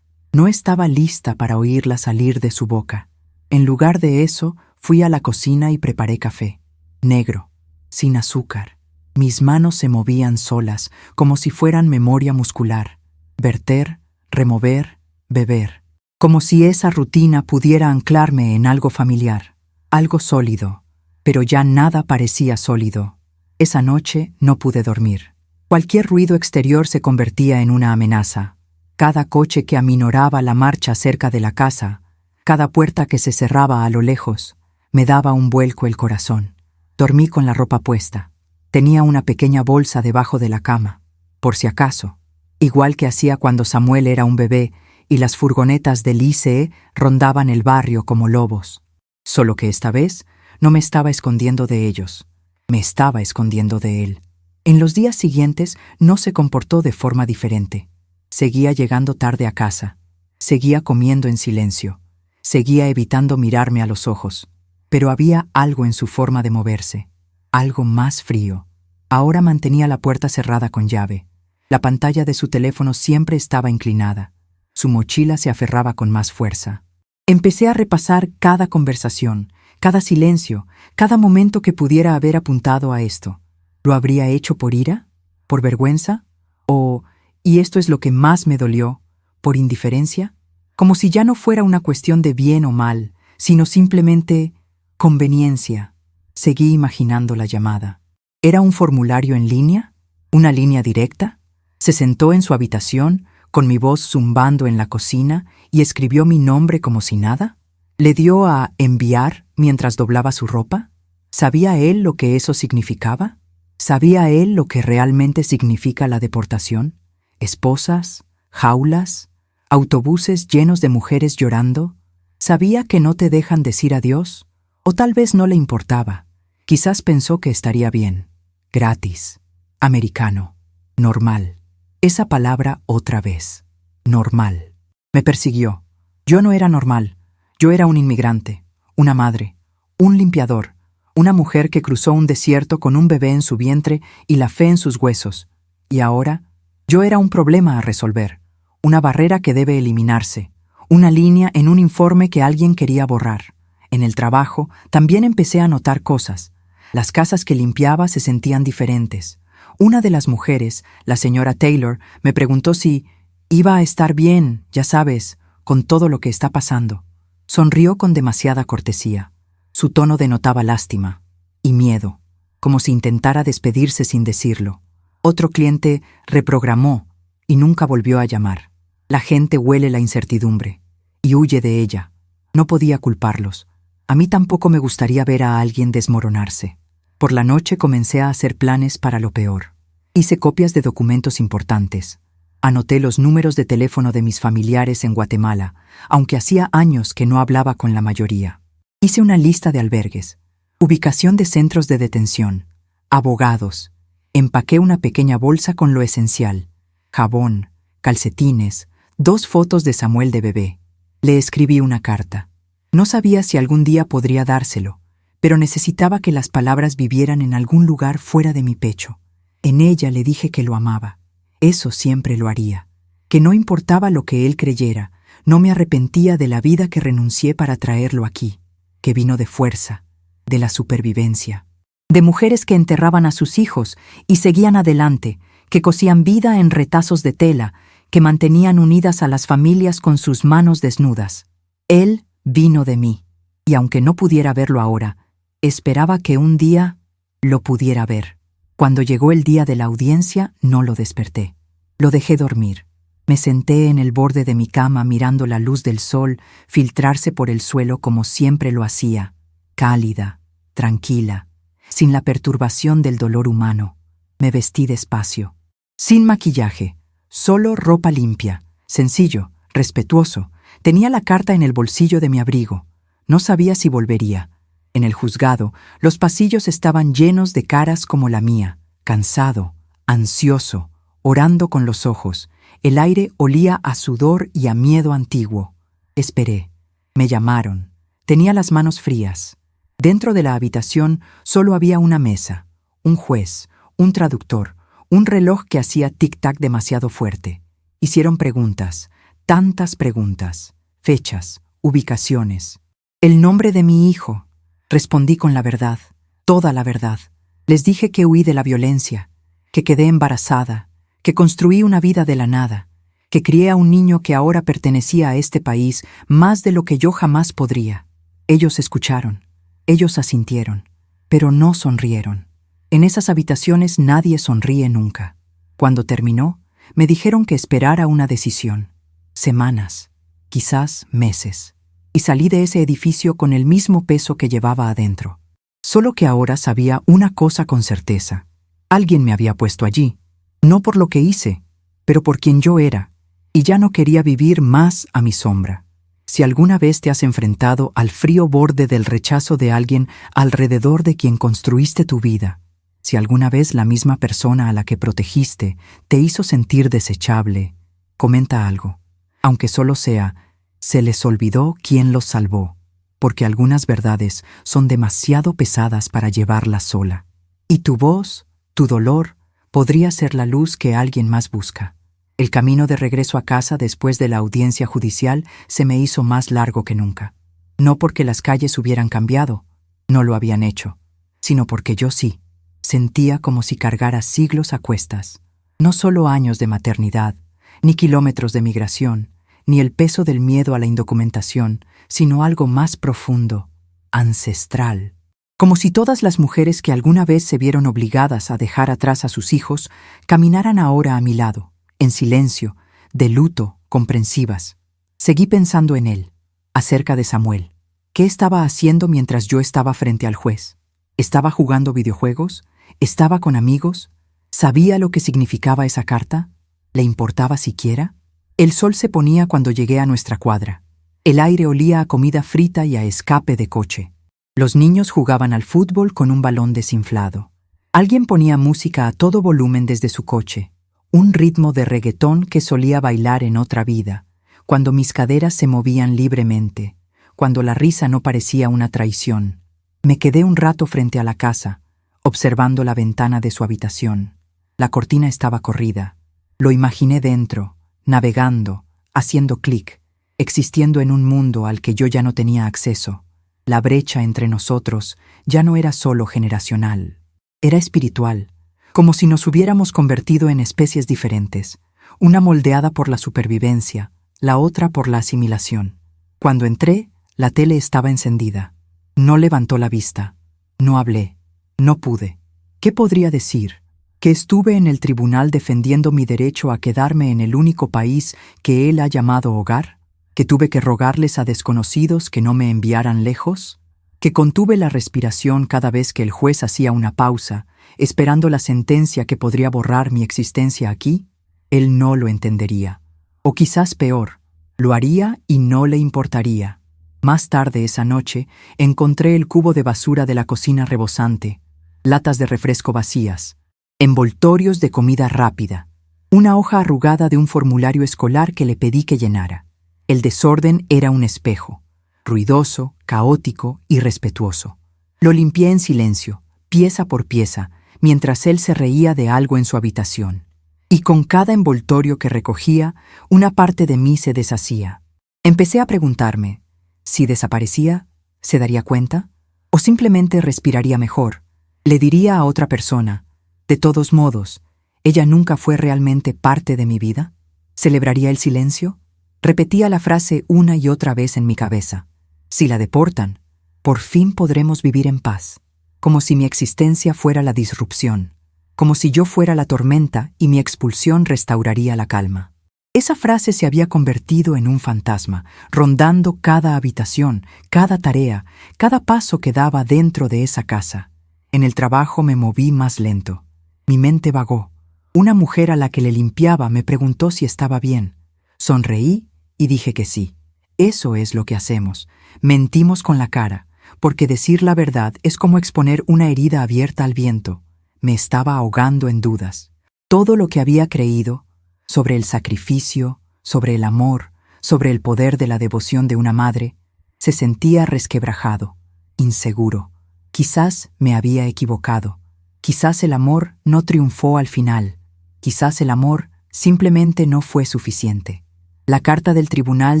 No estaba lista para oírla salir de su boca. En lugar de eso, fui a la cocina y preparé café. Negro, sin azúcar. Mis manos se movían solas, como si fueran memoria muscular. Verter, remover, beber. Como si esa rutina pudiera anclarme en algo familiar, algo sólido. Pero ya nada parecía sólido. Esa noche no pude dormir. Cualquier ruido exterior se convertía en una amenaza. Cada coche que aminoraba la marcha cerca de la casa, cada puerta que se cerraba a lo lejos, me daba un vuelco el corazón. Dormí con la ropa puesta. Tenía una pequeña bolsa debajo de la cama, por si acaso, igual que hacía cuando Samuel era un bebé y las furgonetas del ICE rondaban el barrio como lobos. Solo que esta vez no me estaba escondiendo de ellos, me estaba escondiendo de él. En los días siguientes no se comportó de forma diferente. Seguía llegando tarde a casa, seguía comiendo en silencio, seguía evitando mirarme a los ojos, pero había algo en su forma de moverse. Algo más frío. Ahora mantenía la puerta cerrada con llave. La pantalla de su teléfono siempre estaba inclinada. Su mochila se aferraba con más fuerza. Empecé a repasar cada conversación, cada silencio, cada momento que pudiera haber apuntado a esto. ¿Lo habría hecho por ira? ¿Por vergüenza? ¿O, y esto es lo que más me dolió, por indiferencia? Como si ya no fuera una cuestión de bien o mal, sino simplemente conveniencia. Seguí imaginando la llamada. ¿Era un formulario en línea? ¿Una línea directa? Se sentó en su habitación, con mi voz zumbando en la cocina, y escribió mi nombre como si nada. ¿Le dio a enviar mientras doblaba su ropa? ¿Sabía él lo que eso significaba? ¿Sabía él lo que realmente significa la deportación? ¿Esposas? ¿Jaulas? ¿Autobuses llenos de mujeres llorando? ¿Sabía que no te dejan decir adiós? O tal vez no le importaba. Quizás pensó que estaría bien. Gratis. Americano. Normal. Esa palabra otra vez. Normal. Me persiguió. Yo no era normal. Yo era un inmigrante, una madre, un limpiador, una mujer que cruzó un desierto con un bebé en su vientre y la fe en sus huesos. Y ahora, yo era un problema a resolver, una barrera que debe eliminarse, una línea en un informe que alguien quería borrar. En el trabajo también empecé a notar cosas. Las casas que limpiaba se sentían diferentes. Una de las mujeres, la señora Taylor, me preguntó si iba a estar bien, ya sabes, con todo lo que está pasando. Sonrió con demasiada cortesía. Su tono denotaba lástima y miedo, como si intentara despedirse sin decirlo. Otro cliente reprogramó y nunca volvió a llamar. La gente huele la incertidumbre y huye de ella. No podía culparlos. A mí tampoco me gustaría ver a alguien desmoronarse. Por la noche comencé a hacer planes para lo peor. Hice copias de documentos importantes. Anoté los números de teléfono de mis familiares en Guatemala, aunque hacía años que no hablaba con la mayoría. Hice una lista de albergues, ubicación de centros de detención, abogados. Empaqué una pequeña bolsa con lo esencial: jabón, calcetines, 2 fotos de Samuel de bebé. Le escribí una carta. No sabía si algún día podría dárselo, pero necesitaba que las palabras vivieran en algún lugar fuera de mi pecho. En ella le dije que lo amaba. Eso siempre lo haría. Que no importaba lo que él creyera, no me arrepentía de la vida que renuncié para traerlo aquí, que vino de fuerza, de la supervivencia, de mujeres que enterraban a sus hijos y seguían adelante, que cosían vida en retazos de tela, que mantenían unidas a las familias con sus manos desnudas. Él vino de mí, y aunque no pudiera verlo ahora, esperaba que un día lo pudiera ver. Cuando llegó el día de la audiencia, no lo desperté. Lo dejé dormir. Me senté en el borde de mi cama mirando la luz del sol filtrarse por el suelo como siempre lo hacía, cálida, tranquila, sin la perturbación del dolor humano. Me vestí despacio, sin maquillaje, solo ropa limpia, sencillo, respetuoso. Tenía la carta en el bolsillo de mi abrigo. No sabía si volvería. En el juzgado, los pasillos estaban llenos de caras como la mía, cansado, ansioso, orando con los ojos. El aire olía a sudor y a miedo antiguo. Esperé. Me llamaron. Tenía las manos frías. Dentro de la habitación solo había una mesa, un juez, un traductor, un reloj que hacía tic-tac demasiado fuerte. Hicieron preguntas, tantas preguntas, fechas, ubicaciones. El nombre de mi hijo. Respondí con la verdad, toda la verdad. Les dije que huí de la violencia, que quedé embarazada, que construí una vida de la nada, que crié a un niño que ahora pertenecía a este país más de lo que yo jamás podría. Ellos escucharon, ellos asintieron, pero no sonrieron. En esas habitaciones nadie sonríe nunca. Cuando terminó, me dijeron que esperara una decisión. Semanas, quizás meses. Y salí de ese edificio con el mismo peso que llevaba adentro. Solo que ahora sabía una cosa con certeza. Alguien me había puesto allí, no por lo que hice, pero por quien yo era, y ya no quería vivir más a mi sombra. Si alguna vez te has enfrentado al frío borde del rechazo de alguien alrededor de quien construiste tu vida, si alguna vez la misma persona a la que protegiste te hizo sentir desechable, comenta algo, aunque solo sea: se les olvidó quién los salvó, porque algunas verdades son demasiado pesadas para llevarlas sola. Y tu voz, tu dolor, podría ser la luz que alguien más busca. El camino de regreso a casa después de la audiencia judicial se me hizo más largo que nunca. No porque las calles hubieran cambiado, no lo habían hecho, sino porque yo sí. Sentía como si cargara siglos a cuestas. No solo años de maternidad, ni kilómetros de migración, ni el peso del miedo a la indocumentación, sino algo más profundo, ancestral. Como si todas las mujeres que alguna vez se vieron obligadas a dejar atrás a sus hijos, caminaran ahora a mi lado, en silencio, de luto, comprensivas. Seguí pensando en él, acerca de Samuel. ¿Qué estaba haciendo mientras yo estaba frente al juez? ¿Estaba jugando videojuegos? ¿Estaba con amigos? ¿Sabía lo que significaba esa carta? ¿Le importaba siquiera? El sol se ponía cuando llegué a nuestra cuadra. El aire olía a comida frita y a escape de coche. Los niños jugaban al fútbol con un balón desinflado. Alguien ponía música a todo volumen desde su coche, un ritmo de reggaetón que solía bailar en otra vida, cuando mis caderas se movían libremente, cuando la risa no parecía una traición. Me quedé un rato frente a la casa, observando la ventana de su habitación. La cortina estaba corrida. Lo imaginé dentro, navegando, haciendo clic, existiendo en un mundo al que yo ya no tenía acceso. La brecha entre nosotros ya no era solo generacional, era espiritual, como si nos hubiéramos convertido en especies diferentes, una moldeada por la supervivencia, la otra por la asimilación. Cuando entré, la tele estaba encendida. No levantó la vista, no hablé, no pude. ¿Qué podría decir? Que estuve en el tribunal defendiendo mi derecho a quedarme en el único país que él ha llamado hogar, que tuve que rogarles a desconocidos que no me enviaran lejos, que contuve la respiración cada vez que el juez hacía una pausa, esperando la sentencia que podría borrar mi existencia aquí. Él no lo entendería, o quizás peor, lo haría y no le importaría. Más tarde esa noche, encontré el cubo de basura de la cocina rebosante, latas de refresco vacías, envoltorios de comida rápida, una hoja arrugada de un formulario escolar que le pedí que llenara. El desorden era un espejo, ruidoso, caótico, irrespetuoso. Lo limpié en silencio, pieza por pieza, mientras él se reía de algo en su habitación. Y con cada envoltorio que recogía, una parte de mí se deshacía. Empecé a preguntarme, si desaparecía, ¿se daría cuenta? ¿O simplemente respiraría mejor? Le diría a otra persona, de todos modos, ¿ella nunca fue realmente parte de mi vida? ¿Celebraría el silencio? Repetía la frase una y otra vez en mi cabeza. Si la deportan, por fin podremos vivir en paz. Como si mi existencia fuera la disrupción. Como si yo fuera la tormenta y mi expulsión restauraría la calma. Esa frase se había convertido en un fantasma, rondando cada habitación, cada tarea, cada paso que daba dentro de esa casa. En el trabajo me moví más lento. Mi mente vagó. Una mujer a la que le limpiaba me preguntó si estaba bien. Sonreí y dije que sí. Eso es lo que hacemos. Mentimos con la cara, porque decir la verdad es como exponer una herida abierta al viento. Me estaba ahogando en dudas. Todo lo que había creído, sobre el sacrificio, sobre el amor, sobre el poder de la devoción de una madre, se sentía resquebrajado, inseguro. Quizás me había equivocado. Quizás el amor no triunfó al final. Quizás el amor simplemente no fue suficiente. La carta del tribunal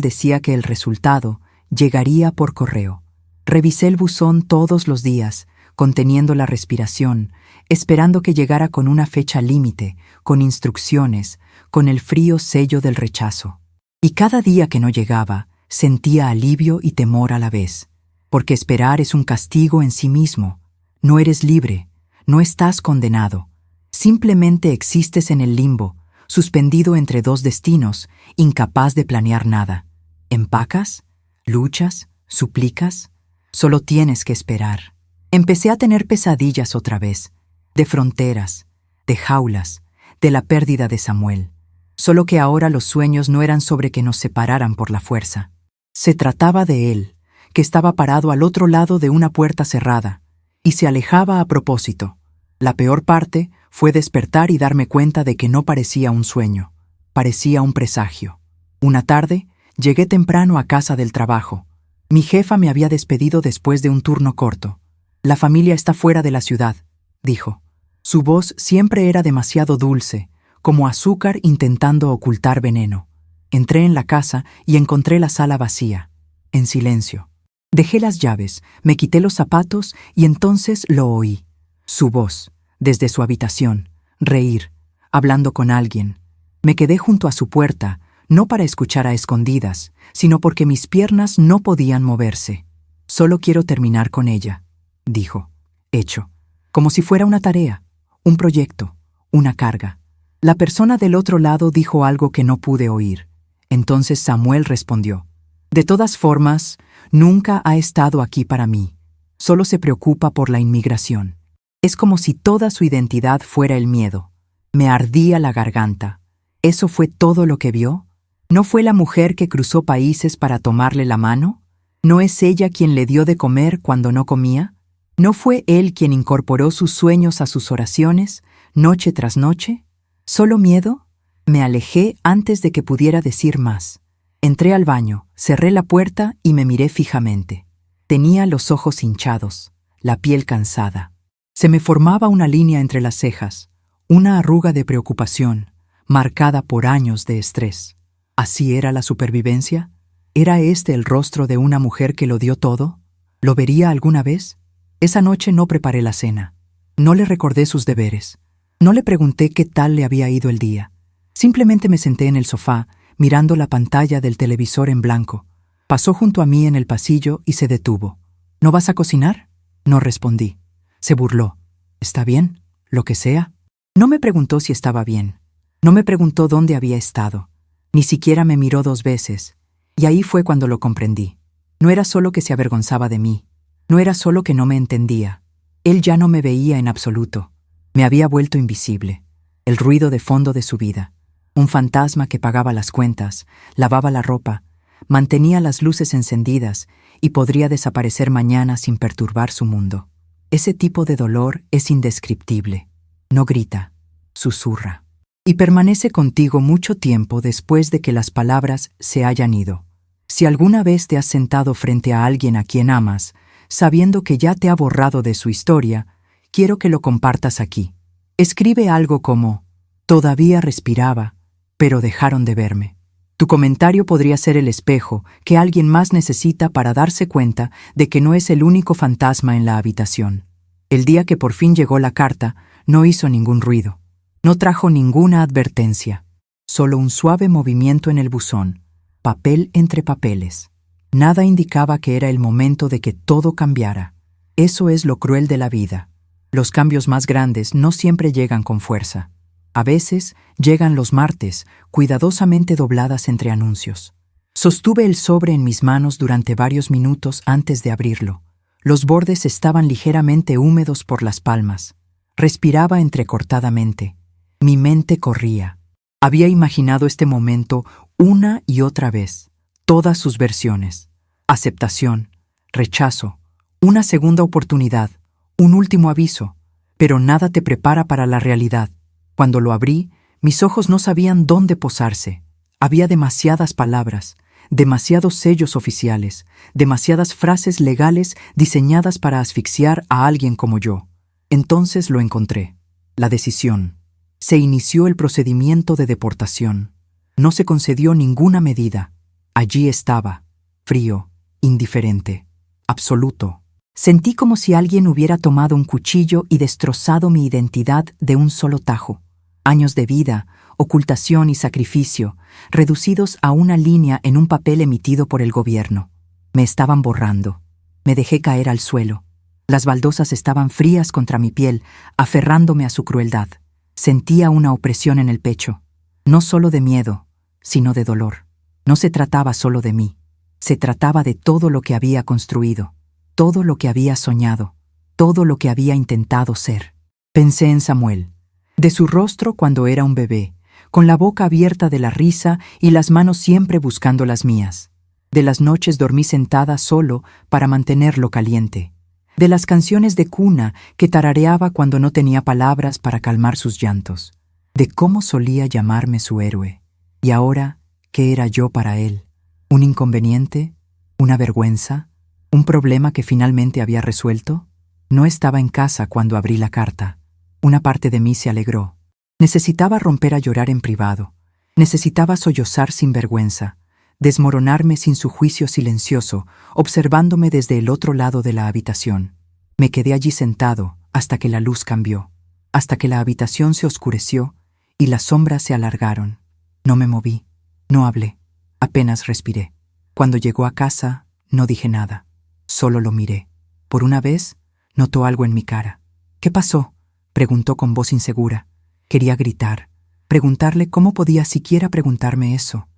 decía que el resultado llegaría por correo. Revisé el buzón todos los días, conteniendo la respiración, esperando que llegara con una fecha límite, con instrucciones, con el frío sello del rechazo. Y cada día que no llegaba, sentía alivio y temor a la vez, porque esperar es un castigo en sí mismo. No eres libre, no estás condenado, simplemente existes en el limbo, suspendido entre dos destinos, incapaz de planear nada. ¿Empacas? ¿Luchas? ¿Suplicas? Solo tienes que esperar. Empecé a tener pesadillas otra vez, de fronteras, de jaulas, de la pérdida de Samuel. Solo que ahora los sueños no eran sobre que nos separaran por la fuerza. Se trataba de él, que estaba parado al otro lado de una puerta cerrada, y se alejaba a propósito. La peor parte fue despertar y darme cuenta de que no parecía un sueño, parecía un presagio. Una tarde, llegué temprano a casa del trabajo. Mi jefa me había despedido después de un turno corto. La familia está fuera de la ciudad, dijo. Su voz siempre era demasiado dulce, como azúcar intentando ocultar veneno. Entré en la casa y encontré la sala vacía, en silencio. Dejé las llaves, me quité los zapatos y entonces lo oí. Su voz, desde su habitación, reír, hablando con alguien. Me quedé junto a su puerta, no para escuchar a escondidas, sino porque mis piernas no podían moverse. Solo quiero terminar con ella, dijo. Hecho, como si fuera una tarea, un proyecto, una carga. La persona del otro lado dijo algo que no pude oír. Entonces Samuel respondió: de todas formas, nunca ha estado aquí para mí. Solo se preocupa por la inmigración. Es como si toda su identidad fuera el miedo. Me ardía la garganta. ¿Eso fue todo lo que vio? ¿No fue la mujer que cruzó países para tomarle la mano? ¿No es ella quien le dio de comer cuando no comía? ¿No fue él quien incorporó sus sueños a sus oraciones, noche tras noche? ¿Solo miedo? Me alejé antes de que pudiera decir más. Entré al baño, cerré la puerta y me miré fijamente. Tenía los ojos hinchados, la piel cansada. Se me formaba una línea entre las cejas, una arruga de preocupación, marcada por años de estrés. ¿Así era la supervivencia? ¿Era este el rostro de una mujer que lo dio todo? ¿Lo vería alguna vez? Esa noche no preparé la cena. No le recordé sus deberes. No le pregunté qué tal le había ido el día. Simplemente me senté en el sofá, mirando la pantalla del televisor en blanco. Pasó junto a mí en el pasillo y se detuvo. ¿No vas a cocinar? No respondí. Se burló. ¿Está bien? Lo que sea. No me preguntó si estaba bien. No me preguntó dónde había estado. Ni siquiera me miró 2 veces. Y ahí fue cuando lo comprendí. No era solo que se avergonzaba de mí. No era solo que no me entendía. Él ya no me veía en absoluto. Me había vuelto invisible. El ruido de fondo de su vida. Un fantasma que pagaba las cuentas, lavaba la ropa, mantenía las luces encendidas y podría desaparecer mañana sin perturbar su mundo. Ese tipo de dolor es indescriptible. No grita, susurra. Y permanece contigo mucho tiempo después de que las palabras se hayan ido. Si alguna vez te has sentado frente a alguien a quien amas, sabiendo que ya te ha borrado de su historia, quiero que lo compartas aquí. Escribe algo como: todavía respiraba, pero dejaron de verme. Tu comentario podría ser el espejo que alguien más necesita para darse cuenta de que no es el único fantasma en la habitación. El día que por fin llegó la carta, no hizo ningún ruido. No trajo ninguna advertencia. Solo un suave movimiento en el buzón, papel entre papeles. Nada indicaba que era el momento de que todo cambiara. Eso es lo cruel de la vida. Los cambios más grandes no siempre llegan con fuerza. A veces llegan los martes, cuidadosamente dobladas entre anuncios. Sostuve el sobre en mis manos durante varios minutos antes de abrirlo. Los bordes estaban ligeramente húmedos por las palmas. Respiraba entrecortadamente. Mi mente corría. Había imaginado este momento una y otra vez, todas sus versiones. Aceptación, rechazo, una segunda oportunidad, un último aviso, pero nada te prepara para la realidad. Cuando lo abrí, mis ojos no sabían dónde posarse. Había demasiadas palabras, demasiados sellos oficiales, demasiadas frases legales diseñadas para asfixiar a alguien como yo. Entonces lo encontré. La decisión. Se inició el procedimiento de deportación. No se concedió ninguna medida. Allí estaba, frío, indiferente, absoluto. Sentí como si alguien hubiera tomado un cuchillo y destrozado mi identidad de un solo tajo. Años de vida, ocultación y sacrificio, reducidos a una línea en un papel emitido por el gobierno. Me estaban borrando. Me dejé caer al suelo. Las baldosas estaban frías contra mi piel, aferrándome a su crueldad. Sentía una opresión en el pecho, no solo de miedo, sino de dolor. No se trataba solo de mí, se trataba de todo lo que había construido, todo lo que había soñado, todo lo que había intentado ser. Pensé en Samuel, de su rostro cuando era un bebé, con la boca abierta de la risa y las manos siempre buscando las mías. De las noches dormí sentada solo para mantenerlo caliente. De las canciones de cuna que tarareaba cuando no tenía palabras para calmar sus llantos, de cómo solía llamarme su héroe. Y ahora, ¿qué era yo para él? ¿Un inconveniente? ¿Una vergüenza? ¿Un problema que finalmente había resuelto? No estaba en casa cuando abrí la carta. Una parte de mí se alegró. Necesitaba romper a llorar en privado. Necesitaba sollozar sin vergüenza. Desmoronarme sin su juicio silencioso, observándome desde el otro lado de la habitación. Me quedé allí sentado hasta que la luz cambió, hasta que la habitación se oscureció y las sombras se alargaron. No me moví, no hablé, apenas respiré. Cuando llegó a casa, no dije nada, solo lo miré. Por una vez, notó algo en mi cara. ¿Qué pasó?, preguntó con voz insegura. Quería gritar, preguntarle cómo podía siquiera preguntarme eso.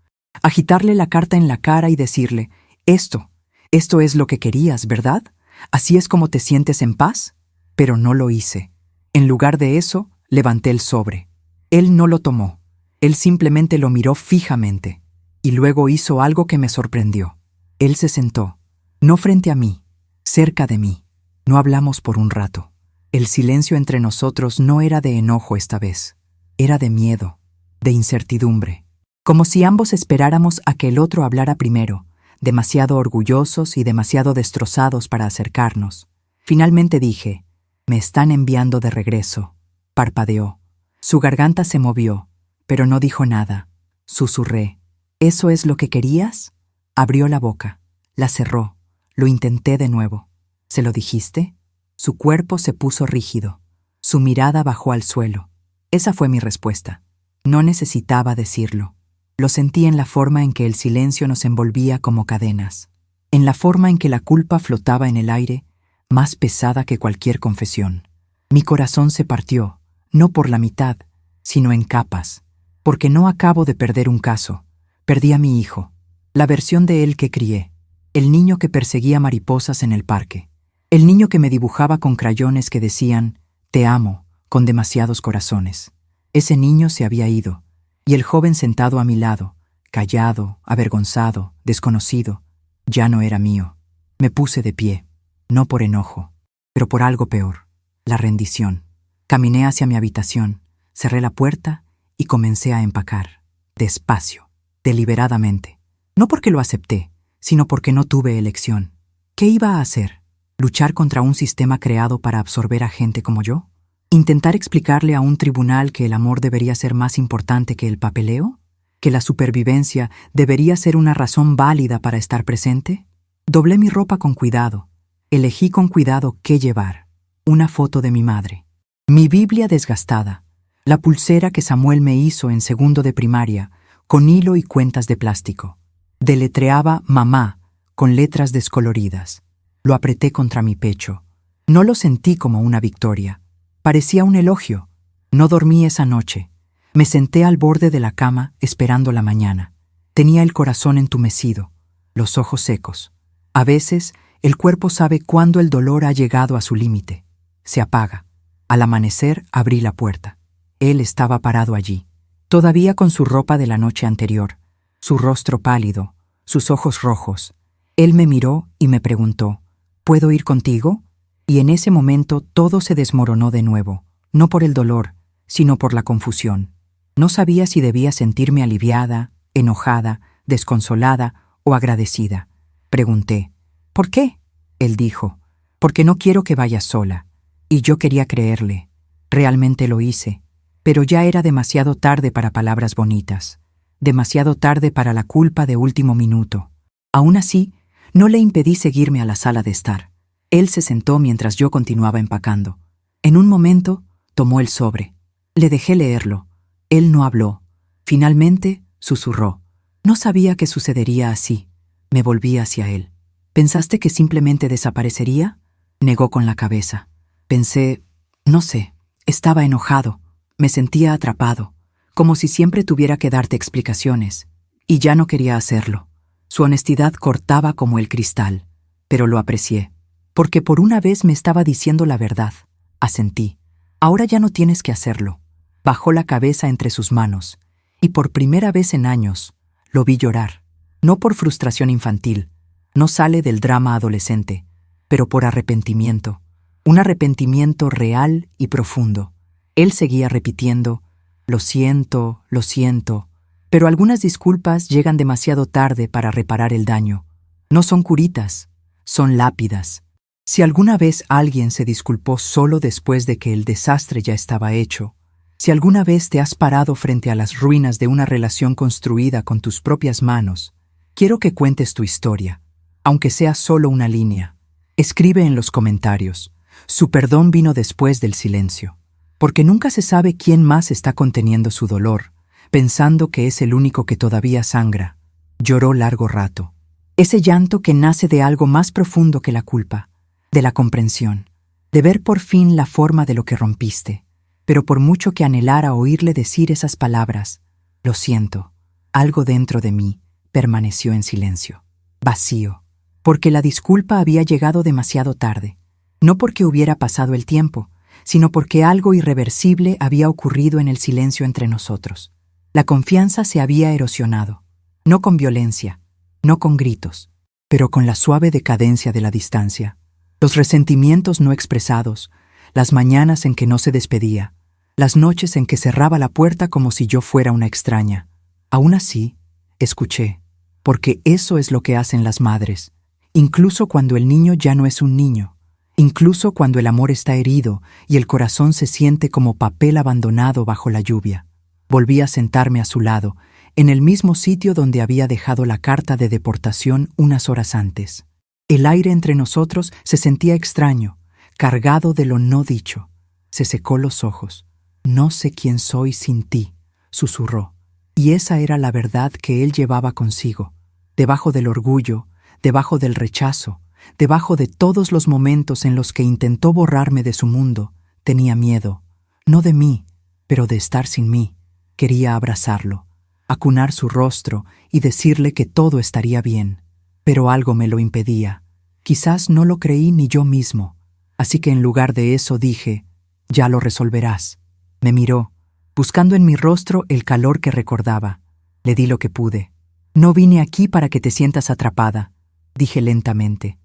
Agitarle la carta en la cara y decirle: esto es lo que querías, ¿verdad? ¿Así es como te sientes en paz? Pero no lo hice. En lugar de eso, levanté el sobre. Él no lo tomó. Él simplemente lo miró fijamente. Y luego hizo algo que me sorprendió. Él se sentó, no frente a mí, cerca de mí. No hablamos por un rato. El silencio entre nosotros no era de enojo esta vez. Era de miedo, de incertidumbre. Como si ambos esperáramos a que el otro hablara primero, demasiado orgullosos y demasiado destrozados para acercarnos. Finalmente dije: me están enviando de regreso. Parpadeó. Su garganta se movió, pero no dijo nada. Susurré: ¿eso es lo que querías? Abrió la boca, la cerró. Lo intenté de nuevo. ¿Se lo dijiste? Su cuerpo se puso rígido. Su mirada bajó al suelo. Esa fue mi respuesta. No necesitaba decirlo. Lo sentí en la forma en que el silencio nos envolvía como cadenas, en la forma en que la culpa flotaba en el aire, más pesada que cualquier confesión. Mi corazón se partió, no por la mitad, sino en capas, porque no acabo de perder un caso. Perdí a mi hijo, la versión de él que crié, el niño que perseguía mariposas en el parque, el niño que me dibujaba con crayones que decían: te amo, con demasiados corazones. Ese niño se había ido. Y el joven sentado a mi lado, callado, avergonzado, desconocido, ya no era mío. Me puse de pie, no por enojo, pero por algo peor, la rendición. Caminé hacia mi habitación, cerré la puerta y comencé a empacar, despacio, deliberadamente. No porque lo acepté, sino porque no tuve elección. ¿Qué iba a hacer? ¿Luchar contra un sistema creado para absorber a gente como yo? ¿Intentar explicarle a un tribunal que el amor debería ser más importante que el papeleo? ¿Que la supervivencia debería ser una razón válida para estar presente? Doblé mi ropa con cuidado. Elegí con cuidado qué llevar. Una foto de mi madre. Mi Biblia desgastada. La pulsera que Samuel me hizo en segundo de primaria, con hilo y cuentas de plástico. Deletreaba mamá, con letras descoloridas. Lo apreté contra mi pecho. No lo sentí como una victoria. Parecía un elogio. No dormí esa noche. Me senté al borde de la cama esperando la mañana. Tenía el corazón entumecido, los ojos secos. A veces, el cuerpo sabe cuándo el dolor ha llegado a su límite. Se apaga. Al amanecer, abrí la puerta. Él estaba parado allí, todavía con su ropa de la noche anterior, su rostro pálido, sus ojos rojos. Él me miró y me preguntó, ¿puedo ir contigo? Y en ese momento todo se desmoronó de nuevo, no por el dolor, sino por la confusión. No sabía si debía sentirme aliviada, enojada, desconsolada o agradecida. Pregunté, ¿por qué? Él dijo, porque no quiero que vayas sola. Y yo quería creerle. Realmente lo hice. Pero ya era demasiado tarde para palabras bonitas. Demasiado tarde para la culpa de último minuto. Aún así, no le impedí seguirme a la sala de estar. Él se sentó mientras yo continuaba empacando. En un momento, tomó el sobre. Le dejé leerlo. Él no habló. Finalmente, susurró. No sabía que sucedería así. Me volví hacia él. ¿Pensaste que simplemente desaparecería? Negó con la cabeza. Pensé, no sé, estaba enojado. Me sentía atrapado, como si siempre tuviera que darte explicaciones. Y ya no quería hacerlo. Su honestidad cortaba como el cristal. Pero lo aprecié. Porque por una vez me estaba diciendo la verdad. Asentí. Ahora ya no tienes que hacerlo. Bajó la cabeza entre sus manos. Y por primera vez en años, lo vi llorar. No por frustración infantil. No sale del drama adolescente. Pero por arrepentimiento. Un arrepentimiento real y profundo. Él seguía repitiendo, lo siento, pero algunas disculpas llegan demasiado tarde para reparar el daño. No son curitas, son lápidas. Si alguna vez alguien se disculpó solo después de que el desastre ya estaba hecho, si alguna vez te has parado frente a las ruinas de una relación construida con tus propias manos, quiero que cuentes tu historia, aunque sea solo una línea. Escribe en los comentarios. Su perdón vino después del silencio. Porque nunca se sabe quién más está conteniendo su dolor, pensando que es el único que todavía sangra. Lloró largo rato. Ese llanto que nace de algo más profundo que la culpa, de la comprensión, de ver por fin la forma de lo que rompiste. Pero por mucho que anhelara oírle decir esas palabras, lo siento, algo dentro de mí permaneció en silencio, vacío, porque la disculpa había llegado demasiado tarde, no porque hubiera pasado el tiempo, sino porque algo irreversible había ocurrido en el silencio entre nosotros. La confianza se había erosionado, no con violencia, no con gritos, pero con la suave decadencia de la distancia. Los resentimientos no expresados, las mañanas en que no se despedía, las noches en que cerraba la puerta como si yo fuera una extraña. Aún así, escuché, porque eso es lo que hacen las madres, incluso cuando el niño ya no es un niño. Incluso cuando el amor está herido y el corazón se siente como papel abandonado bajo la lluvia. Volví a sentarme a su lado, en el mismo sitio donde había dejado la carta de deportación unas horas antes. El aire entre nosotros se sentía extraño, cargado de lo no dicho. Se secó los ojos. No sé quién soy sin ti, susurró. Y esa era la verdad que él llevaba consigo, debajo del orgullo, debajo del rechazo, debajo de todos los momentos en los que intentó borrarme de su mundo. Tenía miedo, no de mí, pero de estar sin mí. Quería abrazarlo, acunar su rostro y decirle que todo estaría bien. Pero algo me lo impedía. Quizás no lo creí ni yo mismo. Así que en lugar de eso dije, ya lo resolverás. Me miró, buscando en mi rostro el calor que recordaba. Le di lo que pude. No vine aquí para que te sientas atrapada, dije lentamente.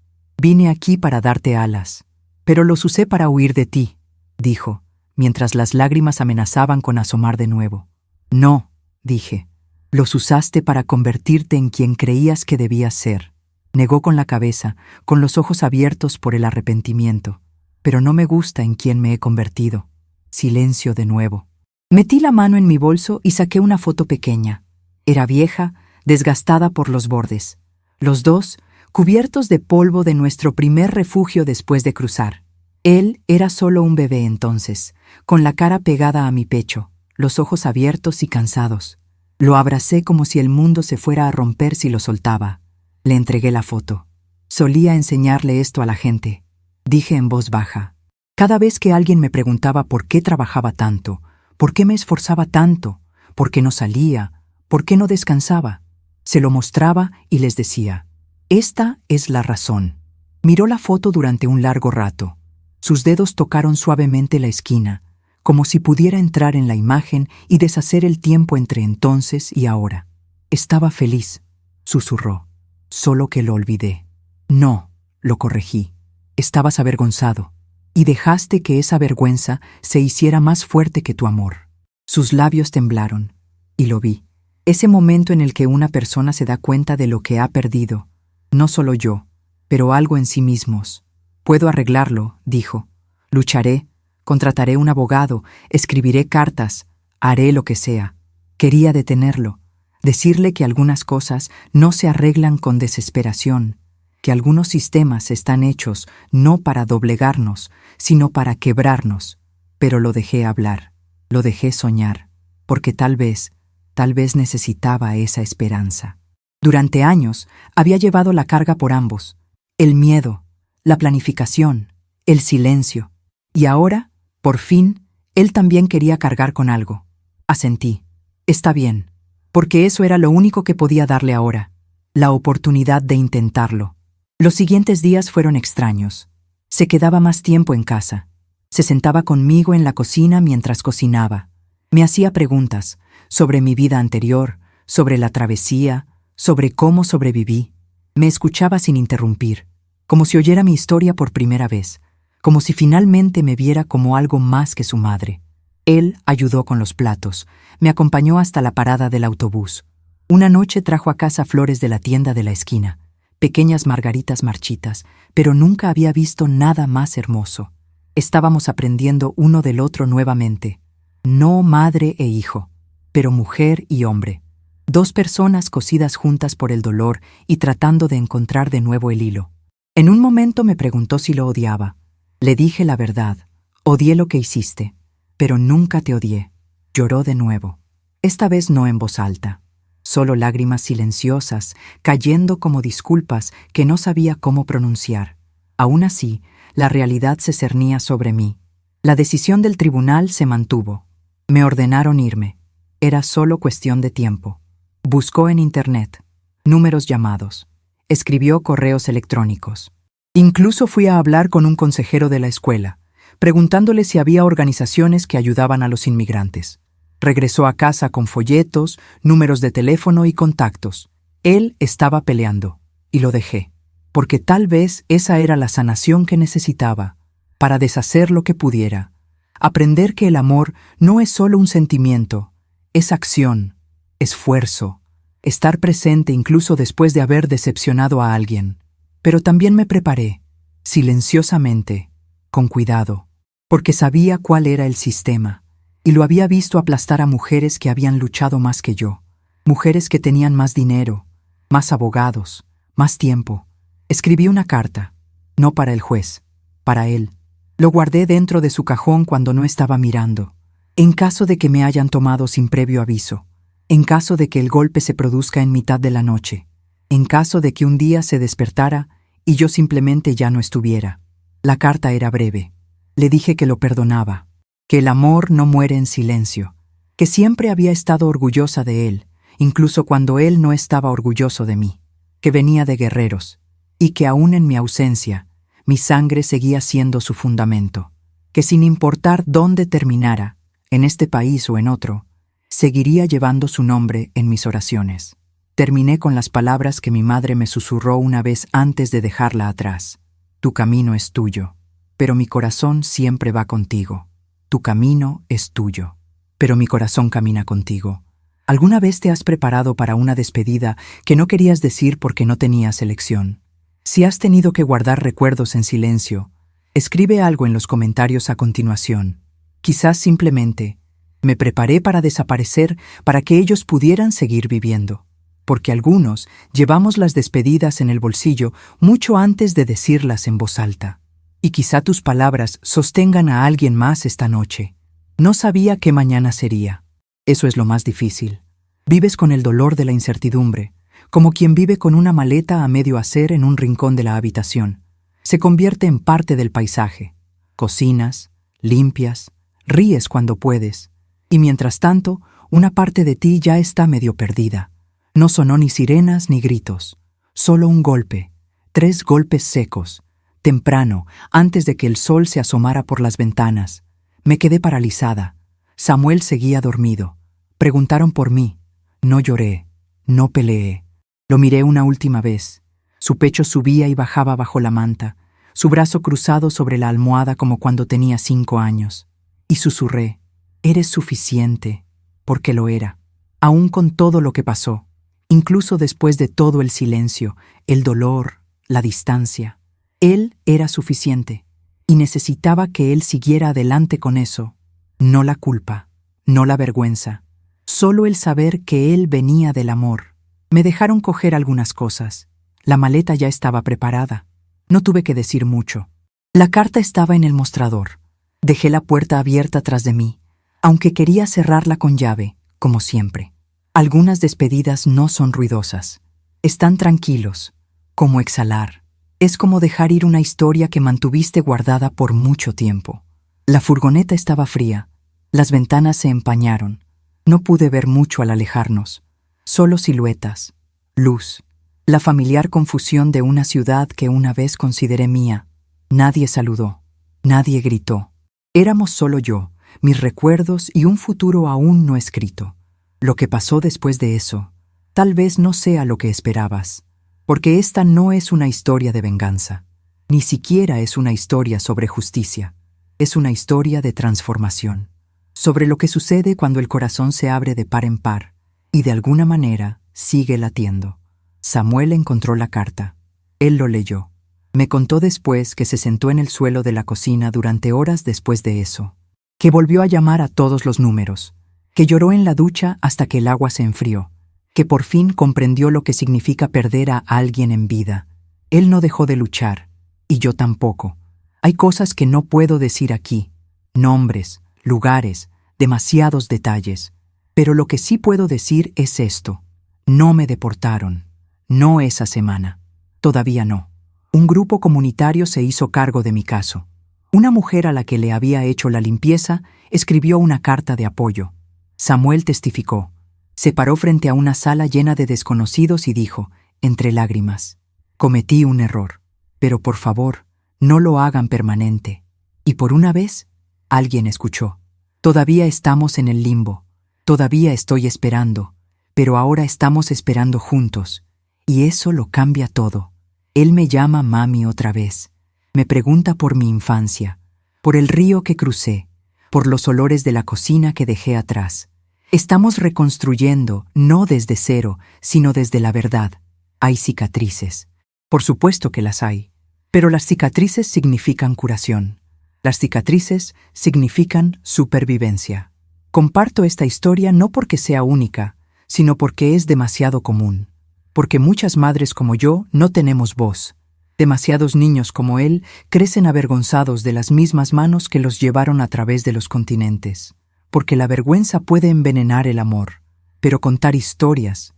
Vine aquí para darte alas, pero los usé para huir de ti, dijo, mientras las lágrimas amenazaban con asomar de nuevo. No, dije, los usaste para convertirte en quien creías que debías ser. Negó con la cabeza, con los ojos abiertos por el arrepentimiento. Pero no me gusta en quien me he convertido. Silencio de nuevo. Metí la mano en mi bolso y saqué una foto pequeña. Era vieja, desgastada por los bordes. Los dos, cubiertos de polvo de nuestro primer refugio después de cruzar. Él era solo un bebé entonces, con la cara pegada a mi pecho, los ojos abiertos y cansados. Lo abracé como si el mundo se fuera a romper si lo soltaba. Le entregué la foto. Solía enseñarle esto a la gente. Dije en voz baja. Cada vez que alguien me preguntaba por qué trabajaba tanto, por qué me esforzaba tanto, por qué no salía, por qué no descansaba, se lo mostraba y les decía, esta es la razón. Miró la foto durante un largo rato. Sus dedos tocaron suavemente la esquina, como si pudiera entrar en la imagen y deshacer el tiempo entre entonces y ahora. Estaba feliz, susurró, solo que lo olvidé. No, lo corregí. Estabas avergonzado, y dejaste que esa vergüenza se hiciera más fuerte que tu amor. Sus labios temblaron, y lo vi. Ese momento en el que una persona se da cuenta de lo que ha perdido, no solo yo, pero algo en sí mismos. Puedo arreglarlo, dijo. Lucharé, contrataré un abogado, escribiré cartas, haré lo que sea. Quería detenerlo, decirle que algunas cosas no se arreglan con desesperación, que algunos sistemas están hechos no para doblegarnos, sino para quebrarnos. Pero lo dejé hablar, lo dejé soñar, porque tal vez necesitaba esa esperanza. Durante años había llevado la carga por ambos, el miedo, la planificación, el silencio. Y ahora, por fin, él también quería cargar con algo. Asentí. Está bien, porque eso era lo único que podía darle ahora, la oportunidad de intentarlo. Los siguientes días fueron extraños. Se quedaba más tiempo en casa. Se sentaba conmigo en la cocina mientras cocinaba. Me hacía preguntas sobre mi vida anterior, sobre la travesía, sobre cómo sobreviví. Me escuchaba sin interrumpir, como si oyera mi historia por primera vez, como si finalmente me viera como algo más que su madre. Él ayudó con los platos, me acompañó hasta la parada del autobús. Una noche trajo a casa flores de la tienda de la esquina, pequeñas margaritas marchitas, pero nunca había visto nada más hermoso. Estábamos aprendiendo uno del otro nuevamente. No madre e hijo, pero mujer y hombre. Dos personas cosidas juntas por el dolor y tratando de encontrar de nuevo el hilo. En un momento me preguntó si lo odiaba. Le dije la verdad. Odié lo que hiciste, pero nunca te odié. Lloró de nuevo. Esta vez no en voz alta. Solo lágrimas silenciosas, cayendo como disculpas que no sabía cómo pronunciar. Aún así, la realidad se cernía sobre mí. La decisión del tribunal se mantuvo. Me ordenaron irme. Era solo cuestión de tiempo. Buscó en Internet. Números llamados. Escribió correos electrónicos. Incluso fui a hablar con un consejero de la escuela, preguntándole si había organizaciones que ayudaban a los inmigrantes. Regresó a casa con folletos, números de teléfono y contactos. Él estaba peleando, y lo dejé, porque tal vez esa era la sanación que necesitaba, para deshacer lo que pudiera. Aprender que el amor no es solo un sentimiento, es acción, esfuerzo, estar presente incluso después de haber decepcionado a alguien. Pero también me preparé, silenciosamente, con cuidado, porque sabía cuál era el sistema. Y lo había visto aplastar a mujeres que habían luchado más que yo, mujeres que tenían más dinero, más abogados, más tiempo. Escribí una carta, no para el juez, para él. Lo guardé dentro de su cajón cuando no estaba mirando, en caso de que me hayan tomado sin previo aviso, en caso de que el golpe se produzca en mitad de la noche, en caso de que un día se despertara y yo simplemente ya no estuviera. La carta era breve. Le dije que lo perdonaba, que el amor no muere en silencio, que siempre había estado orgullosa de él, incluso cuando él no estaba orgulloso de mí, que venía de guerreros, y que aún en mi ausencia, mi sangre seguía siendo su fundamento, que sin importar dónde terminara, en este país o en otro, seguiría llevando su nombre en mis oraciones. Terminé con las palabras que mi madre me susurró una vez antes de dejarla atrás. Tu camino es tuyo, pero mi corazón siempre va contigo. Tu camino es tuyo, pero mi corazón camina contigo. ¿Alguna vez te has preparado para una despedida que no querías decir porque no tenías elección? Si has tenido que guardar recuerdos en silencio, escribe algo en los comentarios a continuación. Quizás simplemente, me preparé para desaparecer para que ellos pudieran seguir viviendo. Porque algunos llevamos las despedidas en el bolsillo mucho antes de decirlas en voz alta. Y quizá tus palabras sostengan a alguien más esta noche. No sabía qué mañana sería. Eso es lo más difícil. Vives con el dolor de la incertidumbre, como quien vive con una maleta a medio hacer en un rincón de la habitación. Se convierte en parte del paisaje. Cocinas, limpias, ríes cuando puedes. Y mientras tanto, una parte de ti ya está medio perdida. No sonó ni sirenas ni gritos. Solo un golpe. 3 golpes secos. Temprano, antes de que el sol se asomara por las ventanas. Me quedé paralizada. Samuel seguía dormido. Preguntaron por mí. No lloré. No peleé. Lo miré una última vez. Su pecho subía y bajaba bajo la manta, su brazo cruzado sobre la almohada como cuando tenía 5 años. Y susurré. Eres suficiente, porque lo era, aún con todo lo que pasó, incluso después de todo el silencio, el dolor, la distancia. Él era suficiente, y necesitaba que él siguiera adelante con eso. No la culpa, no la vergüenza, solo el saber que él venía del amor. Me dejaron coger algunas cosas. La maleta ya estaba preparada. No tuve que decir mucho. La carta estaba en el mostrador. Dejé la puerta abierta tras de mí, aunque quería cerrarla con llave, como siempre. Algunas despedidas no son ruidosas. Están tranquilos, como exhalar. Es como dejar ir una historia que mantuviste guardada por mucho tiempo. La furgoneta estaba fría. Las ventanas se empañaron. No pude ver mucho al alejarnos. Solo siluetas, luz, la familiar confusión de una ciudad que una vez consideré mía. Nadie saludó. Nadie gritó. Éramos solo yo, mis recuerdos y un futuro aún no escrito. Lo que pasó después de eso, tal vez no sea lo que esperabas, porque esta no es una historia de venganza, ni siquiera es una historia sobre justicia, es una historia de transformación, sobre lo que sucede cuando el corazón se abre de par en par y de alguna manera sigue latiendo. Samuel encontró la carta. Él lo leyó. Me contó después que se sentó en el suelo de la cocina durante horas después de eso, que volvió a llamar a todos los números, que lloró en la ducha hasta que el agua se enfrió, que por fin comprendió lo que significa perder a alguien en vida. Él no dejó de luchar, y yo tampoco. Hay cosas que no puedo decir aquí, nombres, lugares, demasiados detalles, pero lo que sí puedo decir es esto. No me deportaron, no esa semana, todavía no. Un grupo comunitario se hizo cargo de mi caso. Una mujer a la que le había hecho la limpieza escribió una carta de apoyo. Samuel testificó. Se paró frente a una sala llena de desconocidos y dijo, entre lágrimas, cometí un error, pero por favor, no lo hagan permanente. Y por una vez, alguien escuchó. Todavía estamos en el limbo, todavía estoy esperando, pero ahora estamos esperando juntos, y eso lo cambia todo. Él me llama mami otra vez. Me pregunta por mi infancia, por el río que crucé, por los olores de la cocina que dejé atrás. Estamos reconstruyendo, no desde cero, sino desde la verdad. Hay cicatrices. Por supuesto que las hay. Pero las cicatrices significan curación. Las cicatrices significan supervivencia. Comparto esta historia no porque sea única, sino porque es demasiado común. Porque muchas madres como yo no tenemos voz. Demasiados niños como él crecen avergonzados de las mismas manos que los llevaron a través de los continentes. Porque la vergüenza puede envenenar el amor, pero contar historias,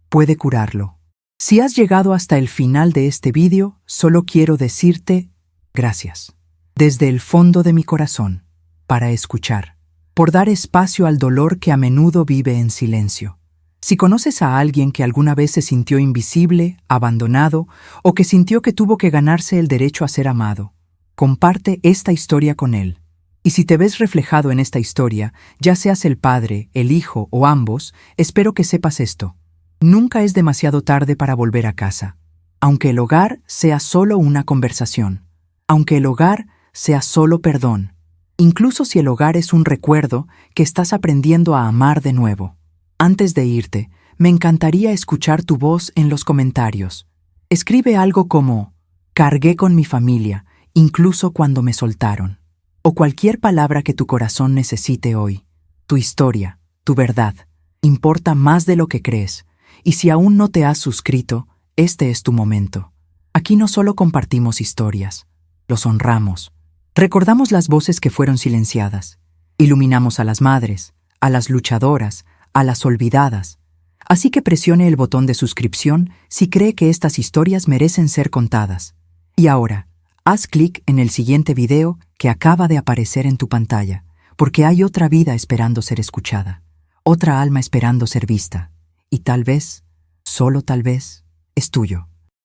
puede curarlo. Si has llegado hasta el final de este vídeo, solo quiero decirte gracias. Desde el fondo de mi corazón, para escuchar, por dar espacio al dolor que a menudo vive en silencio. Si conoces a alguien que alguna vez se sintió invisible, abandonado, o que sintió que tuvo que ganarse el derecho a ser amado, comparte esta historia con él. Y si te ves reflejado en esta historia, ya seas el padre, el hijo o ambos, espero que sepas esto. Nunca es demasiado tarde para volver a casa. Aunque el hogar sea solo una conversación. Aunque el hogar sea solo perdón. Incluso si el hogar es un recuerdo que estás aprendiendo a amar de nuevo. Antes de irte, me encantaría escuchar tu voz en los comentarios. Escribe algo como: cargué con mi familia, incluso cuando me soltaron. O cualquier palabra que tu corazón necesite hoy. Tu historia, tu verdad, importa más de lo que crees. Y si aún no te has suscrito, este es tu momento. Aquí no solo compartimos historias, los honramos. Recordamos las voces que fueron silenciadas. Iluminamos a las madres, a las luchadoras, a las olvidadas. Así que presione el botón de suscripción si cree que estas historias merecen ser contadas. Y ahora, haz clic en el siguiente video que acaba de aparecer en tu pantalla, porque hay otra vida esperando ser escuchada, otra alma esperando ser vista, y tal vez, solo tal vez, es tuyo.